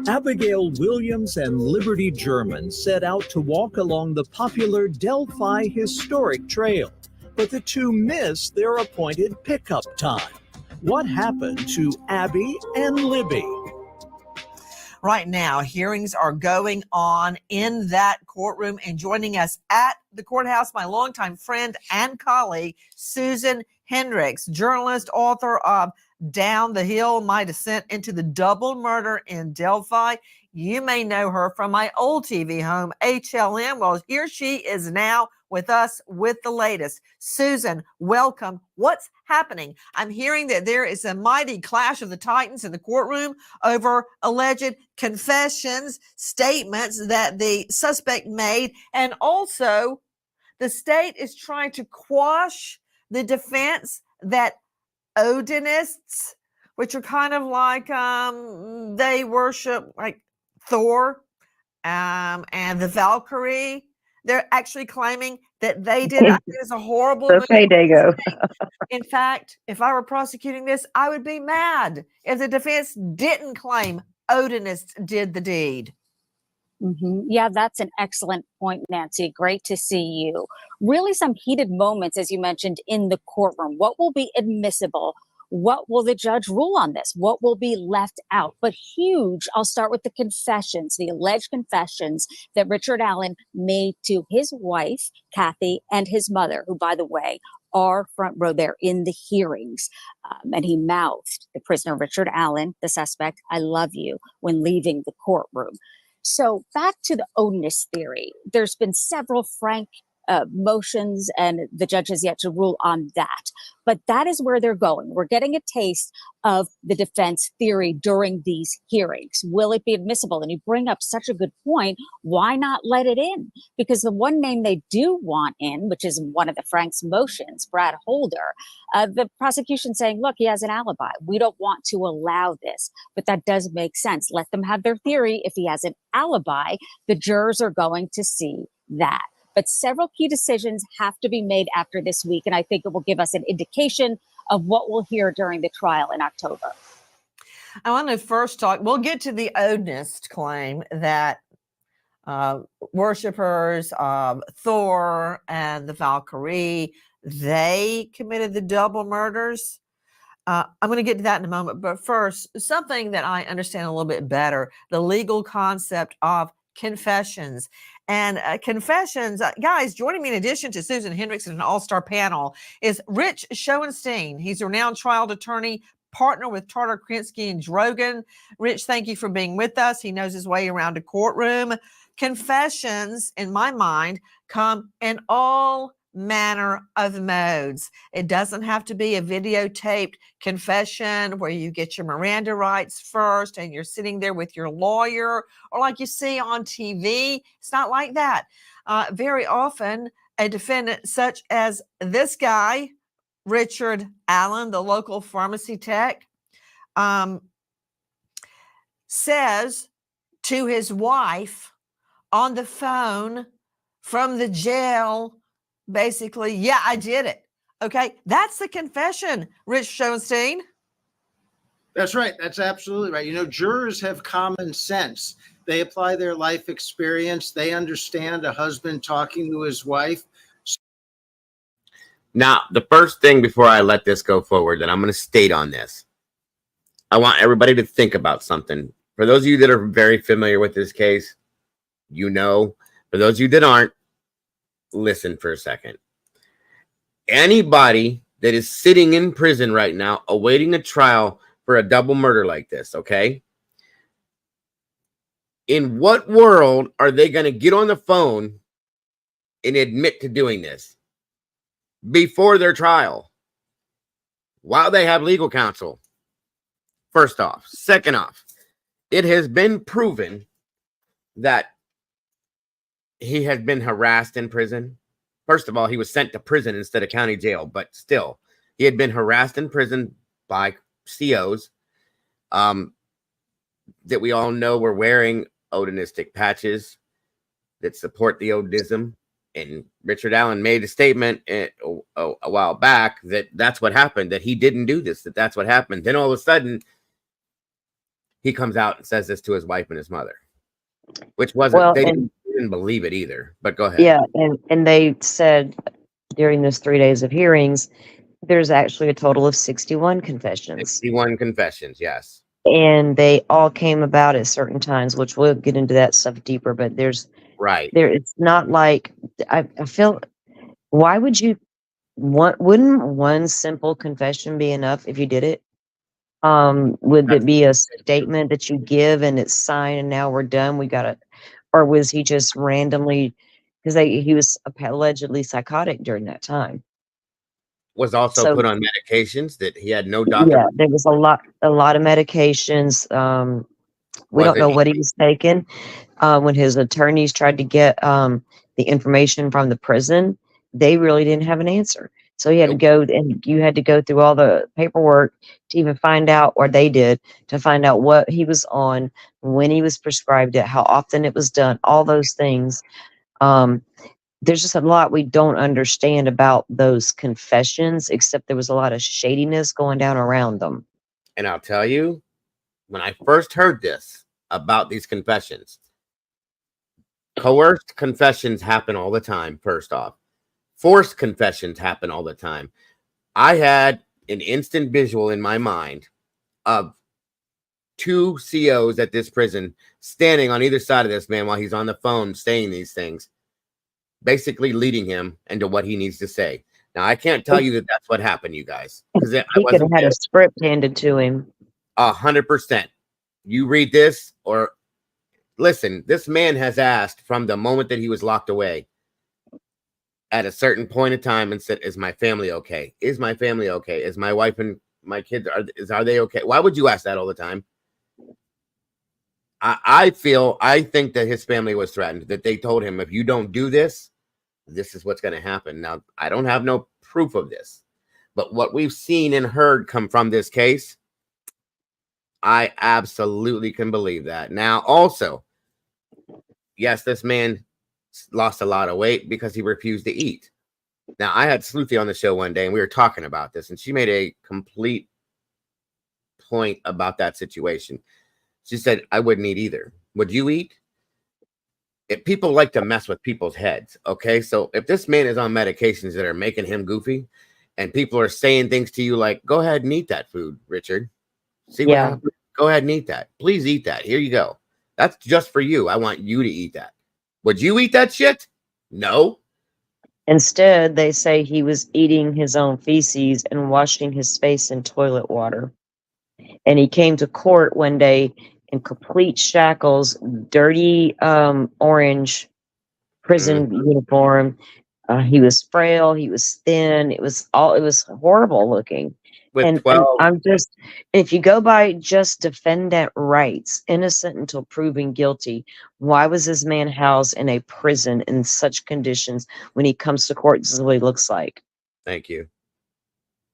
Abigail Williams and Liberty German set out to walk along the popular Delphi historic trail, but the two missed their appointed pickup time. What happened to Abby and Libby? Right now, hearings are going on in that courtroom, and joining us at the courthouse, my longtime friend and colleague, Susan Hendricks, journalist, author of Down the Hill, My Descent into the Double Murder in Delphi. You may know her from my old TV home, HLN. Well, here she is now with us with the latest. Susan, welcome. What's happening? I'm hearing that there is a mighty clash of the titans in the courtroom over alleged confessions, statements that the suspect made, and also the state is trying to quash the defense that Odinists, which are kind of like they worship like Thor and the Valkyrie. They're actually claiming that they did. I think it's a horrible movie. Okay, Dago. In fact, if I were prosecuting this, I would be mad if the defense didn't claim Odinists did the deed. Yeah, that's an excellent point, Nancy. Great to see you. Really some heated moments, as you mentioned, in the courtroom. What will be admissible? What will the judge rule on this? What will be left out? But huge, I'll start with the confessions, the alleged confessions that Richard Allen made to his wife, Kathy, and his mother, who, by the way, are front row there in the hearings. And he mouthed the prisoner, Richard Allen, the suspect, "I love you," when leaving the courtroom. So back to the Odinist theory. There's been several frank motions, and the judge has yet to rule on that. But that is where they're going. We're getting a taste of the defense theory during these hearings. Will it be admissible? And you bring up such a good point. Why not let it in? Because the one name they do want in, which is one of the Frank's motions, Brad Holder, the prosecution saying, look, he has an alibi. We don't want to allow this. But that does make sense. Let them have their theory. If he has an alibi, the jurors are going to see that. But several key decisions have to be made after this week, and I think it will give us an indication of what we'll hear during the trial in October. I want to first talk, we'll get to the Odinist claim that worshipers of Thor and the Valkyrie, they committed the double murders. I'm going to get to that in a moment, but first, something that I understand a little bit better, the legal concept of confessions. And confessions, guys, joining me in addition to Susan Hendricks and an all-star panel is Rich Schoenstein. He's a renowned trial attorney, partner with Tartar, Krinsky, and Drogan. Rich, thank you for being with us. He knows his way around a courtroom. Confessions, in my mind, come in all manner of modes. It doesn't have to be a videotaped confession where you get your Miranda rights first and you're sitting there with your lawyer, or like you see on TV. It's not like that. Very often, a defendant such as this guy, Richard Allen, the local pharmacy tech, says to his wife on the phone from the jail, basically, yeah, I did it. Okay, that's the confession, Rich Schoenstein. That's right. That's absolutely right. You know, jurors have common sense. They apply their life experience. They understand a husband talking to his wife. Now, the first thing before I let this go forward that I'm going to state on this, I want everybody to think about something. For those of you that are very familiar with this case, you know. For those of you that aren't, listen for a second. Anybody that is sitting in prison right now awaiting a trial for a double murder like this, okay? In what world are they going to get on the phone and admit to doing this before their trial while they have legal counsel. First off. Second off, it has been proven that he has been harassed in prison. First of all, he was sent to prison instead of county jail, but still, he had been harassed in prison by COs that we all know were wearing Odinistic patches that support the Odism. And Richard Allen made a statement a while back that that's what happened, that he didn't do this, that's what happened. Then all of a sudden, he comes out and says this to his wife and his mother, which wasn't, Well, they and didn't believe it either. But go ahead. yeah, and they said during those 3 days of hearings, there's actually a total of 61 confessions. 61 confessions, yes. And they all came about at certain times, which we'll get into that stuff deeper, but it's not like I feel, why would you wouldn't one simple confession be enough if you did it? Would it be a statement that you give and it's signed and now we're done? We got it. Or was he just randomly, because he was allegedly psychotic during that time. Was also put on medications that he had no doctor. Yeah, there was a lot of medications. We don't know what he was taking. When his attorneys tried to get the information from the prison, they really didn't have an answer. So he had to go, and you had to go through all the paperwork to even find out, or they did, to find out what he was on, when he was prescribed it, how often it was done, all those things. There's just a lot we don't understand about those confessions, except there was a lot of shadiness going down around them. And I'll tell you, when I first heard this about these confessions, coerced confessions happen all the time, first off. Forced confessions happen all the time. I had an instant visual in my mind of 2 COs at this prison standing on either side of this man while he's on the phone saying these things, basically leading him into what he needs to say. Now, I can't tell you that that's what happened, you guys. He could have had a script handed to him. 100%. You read this, or listen, this man has asked from the moment that he was locked away at a certain point in time and said, is my family okay? Is my family okay? Is my wife and my kids, are they okay? Why would you ask that all the time? I think that his family was threatened, that they told him, if you don't do this, this is what's going to happen. Now, I don't have no proof of this, but what we've seen and heard come from this case, I absolutely can believe that. Now, also, yes, this man lost a lot of weight because he refused to eat. Now, I had Sleuthy on the show one day and we were talking about this, and she made a complete point about that situation. She said, I wouldn't eat either. Would you eat? If people like to mess with people's heads, okay? So if this man is on medications that are making him goofy and people are saying things to you like, go ahead and eat that food, Richard. See what happens? Go ahead and eat that. Please eat that. Here you go. That's just for you. I want you to eat that. Would you eat that shit? No. Instead, they say he was eating his own feces and washing his face in toilet water. And he came to court one day in complete shackles, dirty orange prison uniform. He was frail. He was thin. It was horrible looking. And I'm just, if you go by just defendant rights, innocent until proven guilty, why was this man housed in a prison in such conditions when he comes to court? This is what he looks like. Thank you.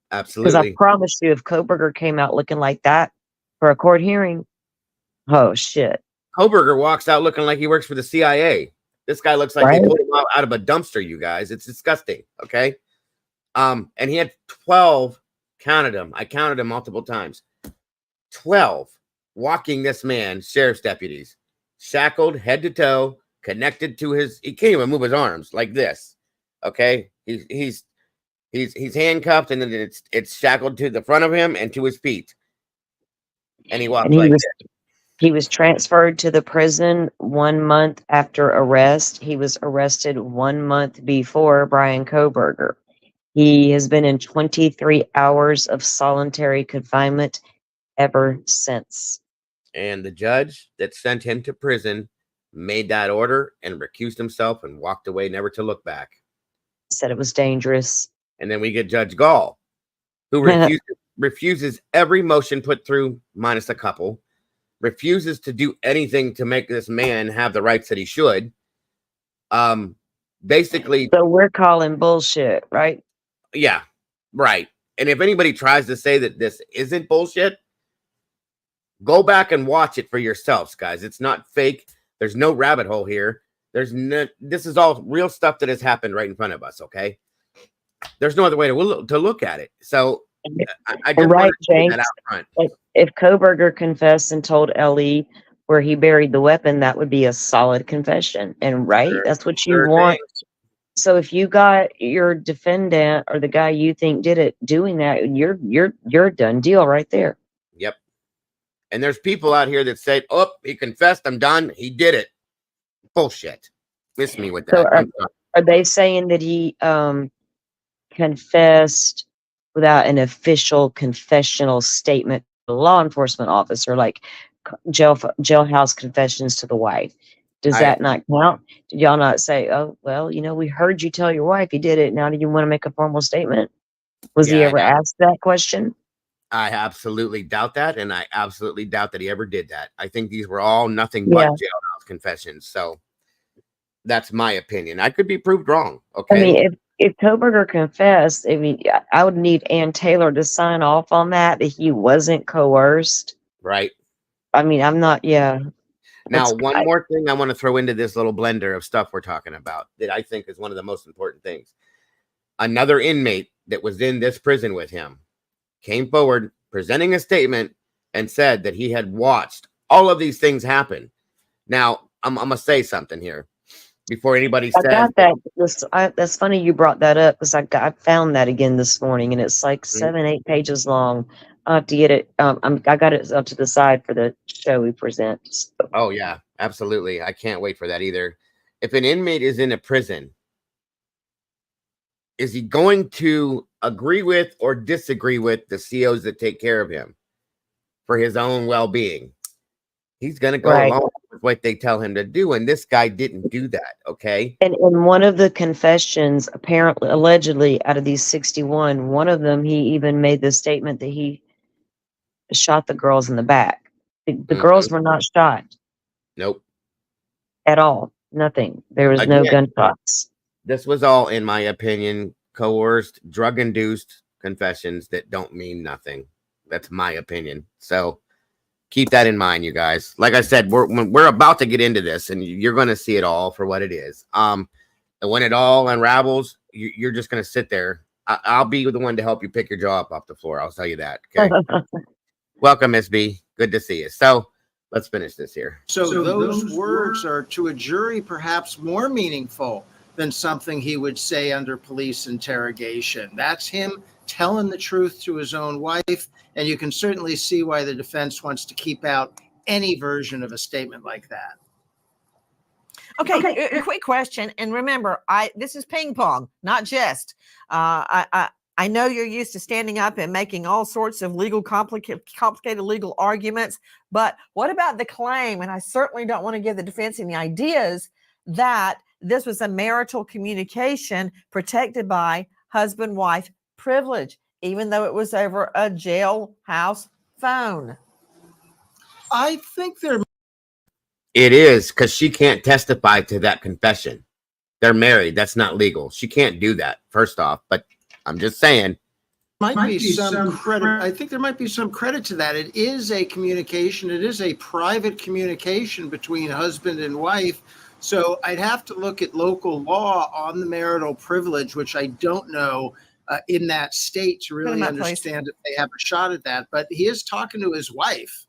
Because Absolutely. I promise you, if Kohberger came out looking like that for a court hearing, oh shit. Kohberger walks out looking like he works for the CIA. This guy looks like they pulled him out of a dumpster, you guys. It's disgusting. Okay. And he had 12, counted them. I counted them multiple times. 12 walking this man, sheriff's deputies, shackled head to toe, connected to he can't even move his arms like this. Okay. He's handcuffed, and then it's shackled to the front of him and to his feet. And he walks like this. He was transferred to the prison 1 month after arrest. He was arrested 1 month before Brian Kohberger. He has been in 23 hours of solitary confinement ever since. And the judge that sent him to prison made that order and recused himself and walked away, never to look back. Said it was dangerous. And then we get Judge Gall, who refuses every motion put through, minus a couple, refuses to do anything to make this man have the rights that he should. Basically, so we're calling bullshit, right? Yeah, right. And if anybody tries to say that this isn't bullshit, go back and watch it for yourselves, guys. It's not fake. There's no rabbit hole here. This is all real stuff that has happened right in front of us. Okay, there's no other way to look at it. So I just right, James. That out front. If Kohberger confessed and told Ellie where he buried the weapon, that would be a solid confession. And that's what you want. So if you got your defendant or the guy you think did it doing that, you're a done deal right there. Yep. And there's people out here that say, "Oh, he confessed. I'm done. He did it." Bullshit. Miss me with that. So are they saying that he confessed without an official confessional statement to the law enforcement officer, like jailhouse confessions to the wife? Does that not count? Did y'all not say, "Oh, well, we heard you tell your wife he did it. Now do you want to make a formal statement?" Was he ever asked that question? I absolutely doubt that, and I absolutely doubt that he ever did that. I think these were all nothing but jailhouse confessions. So that's my opinion. I could be proved wrong. Okay. I mean, if Kohberger confessed, I would need Ann Taylor to sign off on that he wasn't coerced. Right. I mean, I'm not. Yeah. Now, one more thing I want to throw into this little blender of stuff we're talking about that I think is one of the most important things. Another inmate that was in this prison with him came forward presenting a statement and said that he had watched all of these things happen. Now, I'm going to say something here before anybody says. I got that. That's funny you brought that up because I found that again this morning, and it's like 7-8 pages long. I have to get it. I got it up to the side for the show we present. So. Oh yeah, absolutely. I can't wait for that either. If an inmate is in a prison, is he going to agree with or disagree with the COs that take care of him for his own well-being? He's going to go along with what they tell him to do, and this guy didn't do that. Okay. And in one of the confessions, allegedly, out of these 61, one of them, he even made the statement that he shot the girls in the back. The girls were not shot. Nope. At all. Nothing. There was no gunshots. This was all, in my opinion, coerced, drug-induced confessions that don't mean nothing. That's my opinion. So keep that in mind, you guys. Like I said, we're about to get into this, and you're going to see it all for what it is. And when it all unravels, you're just going to sit there. I'll be the one to help you pick your jaw up off the floor. I'll tell you that. Okay. Welcome, Miss B. Good to see you. So let's finish this here. So those words are to a jury perhaps more meaningful than something he would say under police interrogation. That's him telling the truth to his own wife, and you can certainly see why the defense wants to keep out any version of a statement like that. Okay, a quick question, and remember, this is ping pong, not jest. I know you're used to standing up and making all sorts of complicated legal arguments, but what about the claim, and I certainly don't want to give the defense any ideas, that this was a marital communication protected by husband-wife privilege, even though it was over a jailhouse phone? I think it is, because she can't testify to that confession. They're married. That's not legal. She can't do that, first off, but I'm just saying. Might be some credit. I think there might be some credit to that. It is a communication. It is a private communication between husband and wife. So I'd have to look at local law on the marital privilege, which I don't know in that state to really understand if they have a shot at that. But he is talking to his wife.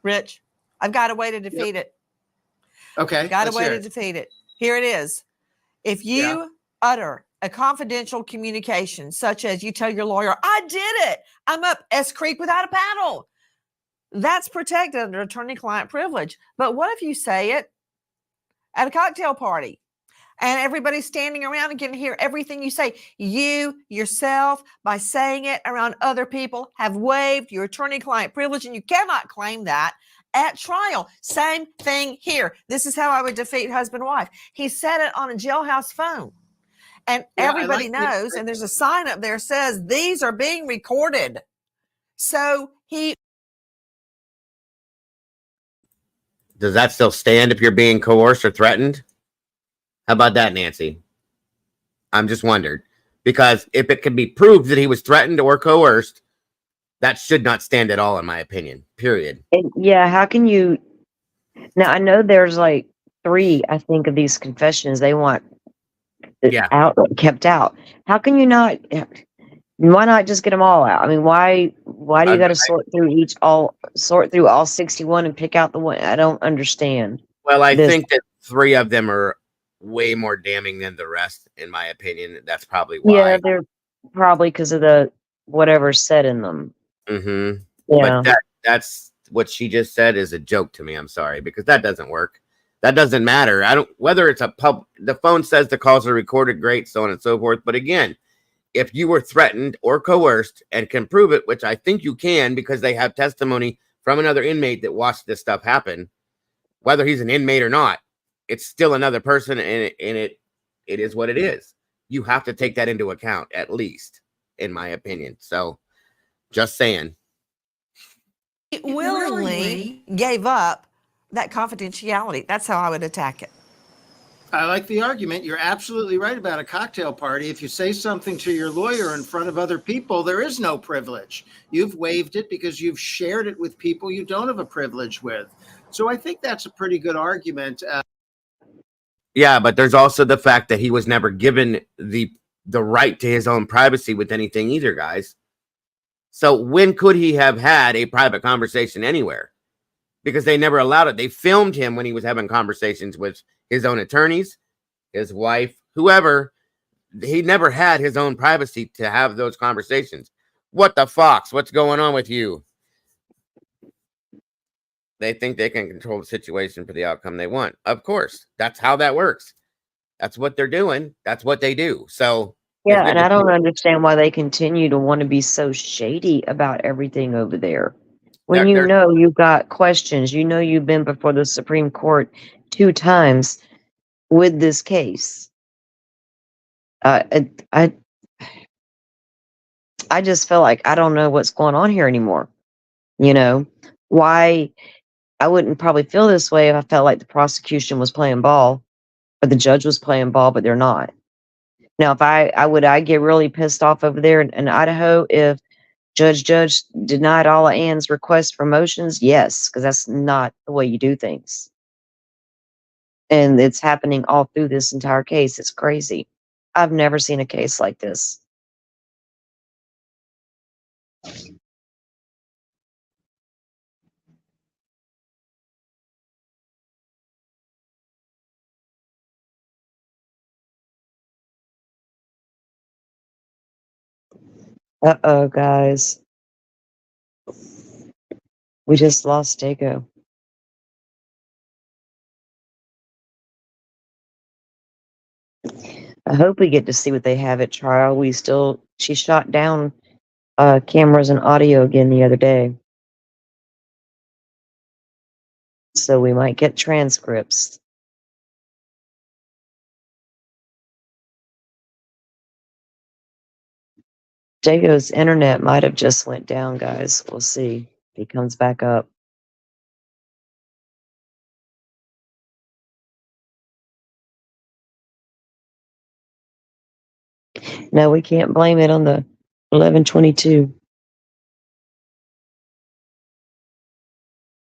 Rich, I've got a way to defeat it. Okay. Got a way to defeat it. Here it is. If you utter a confidential communication, such as you tell your lawyer, "I did it. I'm up S Creek without a paddle," that's protected under attorney-client privilege. But what if you say it at a cocktail party and everybody's standing around and can hear everything you say? You yourself, by saying it around other people, have waived your attorney-client privilege, and you cannot claim that at trial. Same thing here. This is how I would defeat husband-wife. He said it on a jailhouse phone. And everybody knows, and there's a sign up there says these are being recorded. So Does that still stand if you're being coerced or threatened? How about that, Nancy? I'm just wondered. Because if it can be proved that he was threatened or coerced, that should not stand at all, in my opinion. Period. And yeah, how can you? Now I know there's like 3, I think, of these confessions they want kept out. How can you not? Why not just get them all out? I mean, why do you got to sort through all 61 and pick out the one? I don't understand. Well, I think that 3 of them are way more damning than the rest, in my opinion. That's probably why. Yeah, they're probably because of the whatever's said in them. Mm-hmm. Yeah. But that's what she just said is a joke to me. I'm sorry, because that doesn't work. That doesn't matter. I don't, whether it's the phone says the calls are recorded, great, so on and so forth. But again, if you were threatened or coerced and can prove it, which I think you can, because they have testimony from another inmate that watched this stuff happen, whether he's an inmate or not, it's still another person, and it is what it is. You have to take that into account, at least, in my opinion. So, just saying. he willingly gave up that confidentiality. That's how I would attack it. I like the argument. You're absolutely right about a cocktail party. If you say something to your lawyer in front of other people, there is no privilege. You've waived it because you've shared it with people you don't have a privilege with. So I think that's a pretty good argument. Yeah, but there's also the fact that he was never given the right to his own privacy with anything either, guys. So when could he have had a private conversation anywhere? Because they never allowed it. They filmed him when he was having conversations with his own attorneys, his wife, whoever. He never had his own privacy to have those conversations. What the fox? What's going on with you? They think they can control the situation for the outcome they want. Of course, that's how that works. That's what they're doing. That's what they do. So yeah, and I don't understand why they continue to want to be so shady about everything over there. When you know you've got questions, you know you've been before the Supreme Court 2 times with this case. I just feel like I don't know what's going on here anymore. You know, why I wouldn't probably feel this way if I felt like the prosecution was playing ball or the judge was playing ball, but they're not. Now, if I get really pissed off over there in Idaho if Judge denied all of Ann's requests for motions? Yes, because that's not the way you do things. And it's happening all through this entire case. It's crazy. I've never seen a case like this. Uh-oh, guys. We just lost Dago. I hope we get to see what they have at trial. She shot down cameras and audio again the other day. So we might get transcripts. Dago's internet might have just went down, guys. We'll see if he comes back up. No, we can't blame it on the 11:22.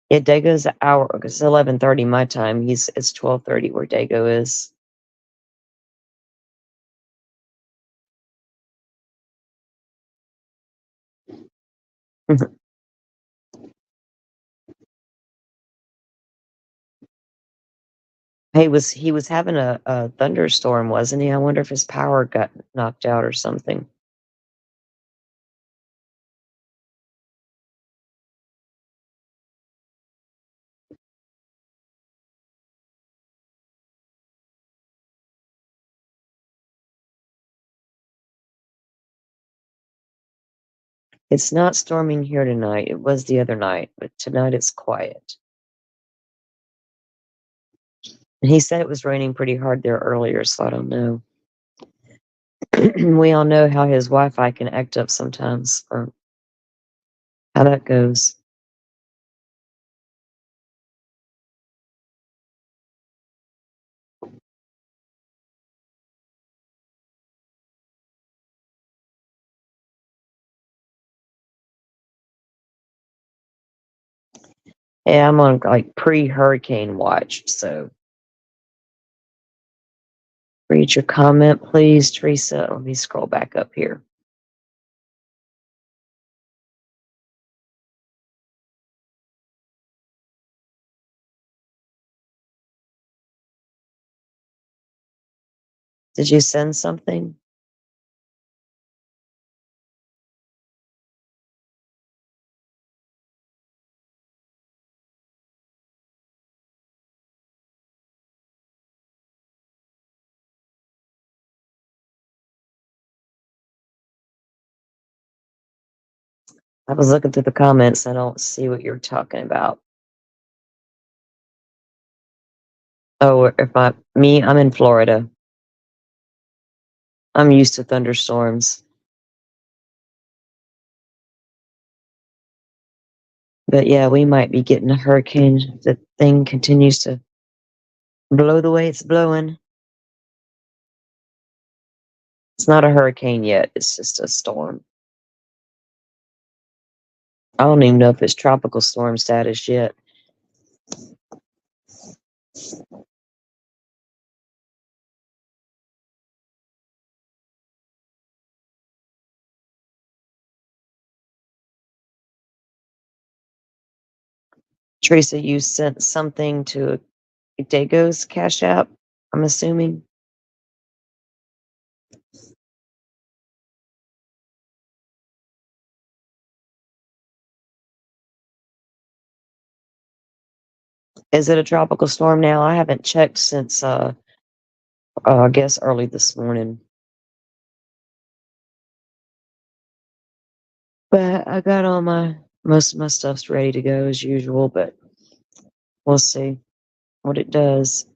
Yeah, Dago's an hour. It's 11:30 my time. It's 12:30 where Dago is. He was having a thunderstorm, wasn't he? I wonder if his power got knocked out or something. It's not storming here tonight. It was the other night, but tonight it's quiet. He said it was raining pretty hard there earlier, so I don't know. We all know how his Wi-Fi can act up sometimes, or how that goes. Yeah, I'm on like pre-hurricane watch, so read your comment, please, Teresa. Let me scroll back up here. Did you send something? I was looking through the comments. I don't see what you're talking about. Oh, I'm in Florida. I'm used to thunderstorms. But yeah, we might be getting a hurricane if the thing continues to blow the way it's blowing. It's not a hurricane yet. It's just a storm. I don't even know if it's tropical storm status yet. Teresa, you sent something to Dago's Cash App, I'm assuming. Is it a tropical storm now? I haven't checked since, I guess early this morning. But I got all most of my stuff's ready to go as usual, but we'll see what it does.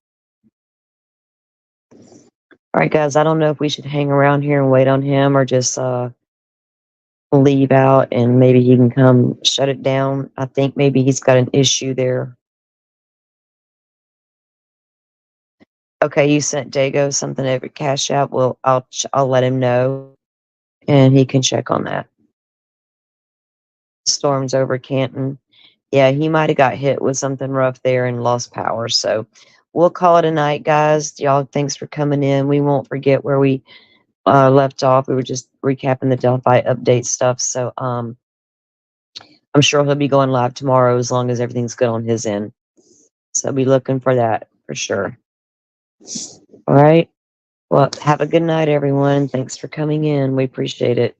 All right, guys, I don't know if we should hang around here and wait on him or just leave out and maybe he can come shut it down. I think maybe he's got an issue there. Okay, you sent Dago something over Cash App. Well, I'll let him know and he can check on that. Storms over Canton. Yeah, he might have got hit with something rough there and lost power. So we'll call it a night, guys. Y'all, thanks for coming in. We won't forget where we left off. We were just recapping the Delphi update stuff. So I'm sure he'll be going live tomorrow as long as everything's good on his end. So be looking for that for sure. All right. Well, have a good night, everyone. Thanks for coming in. We appreciate it.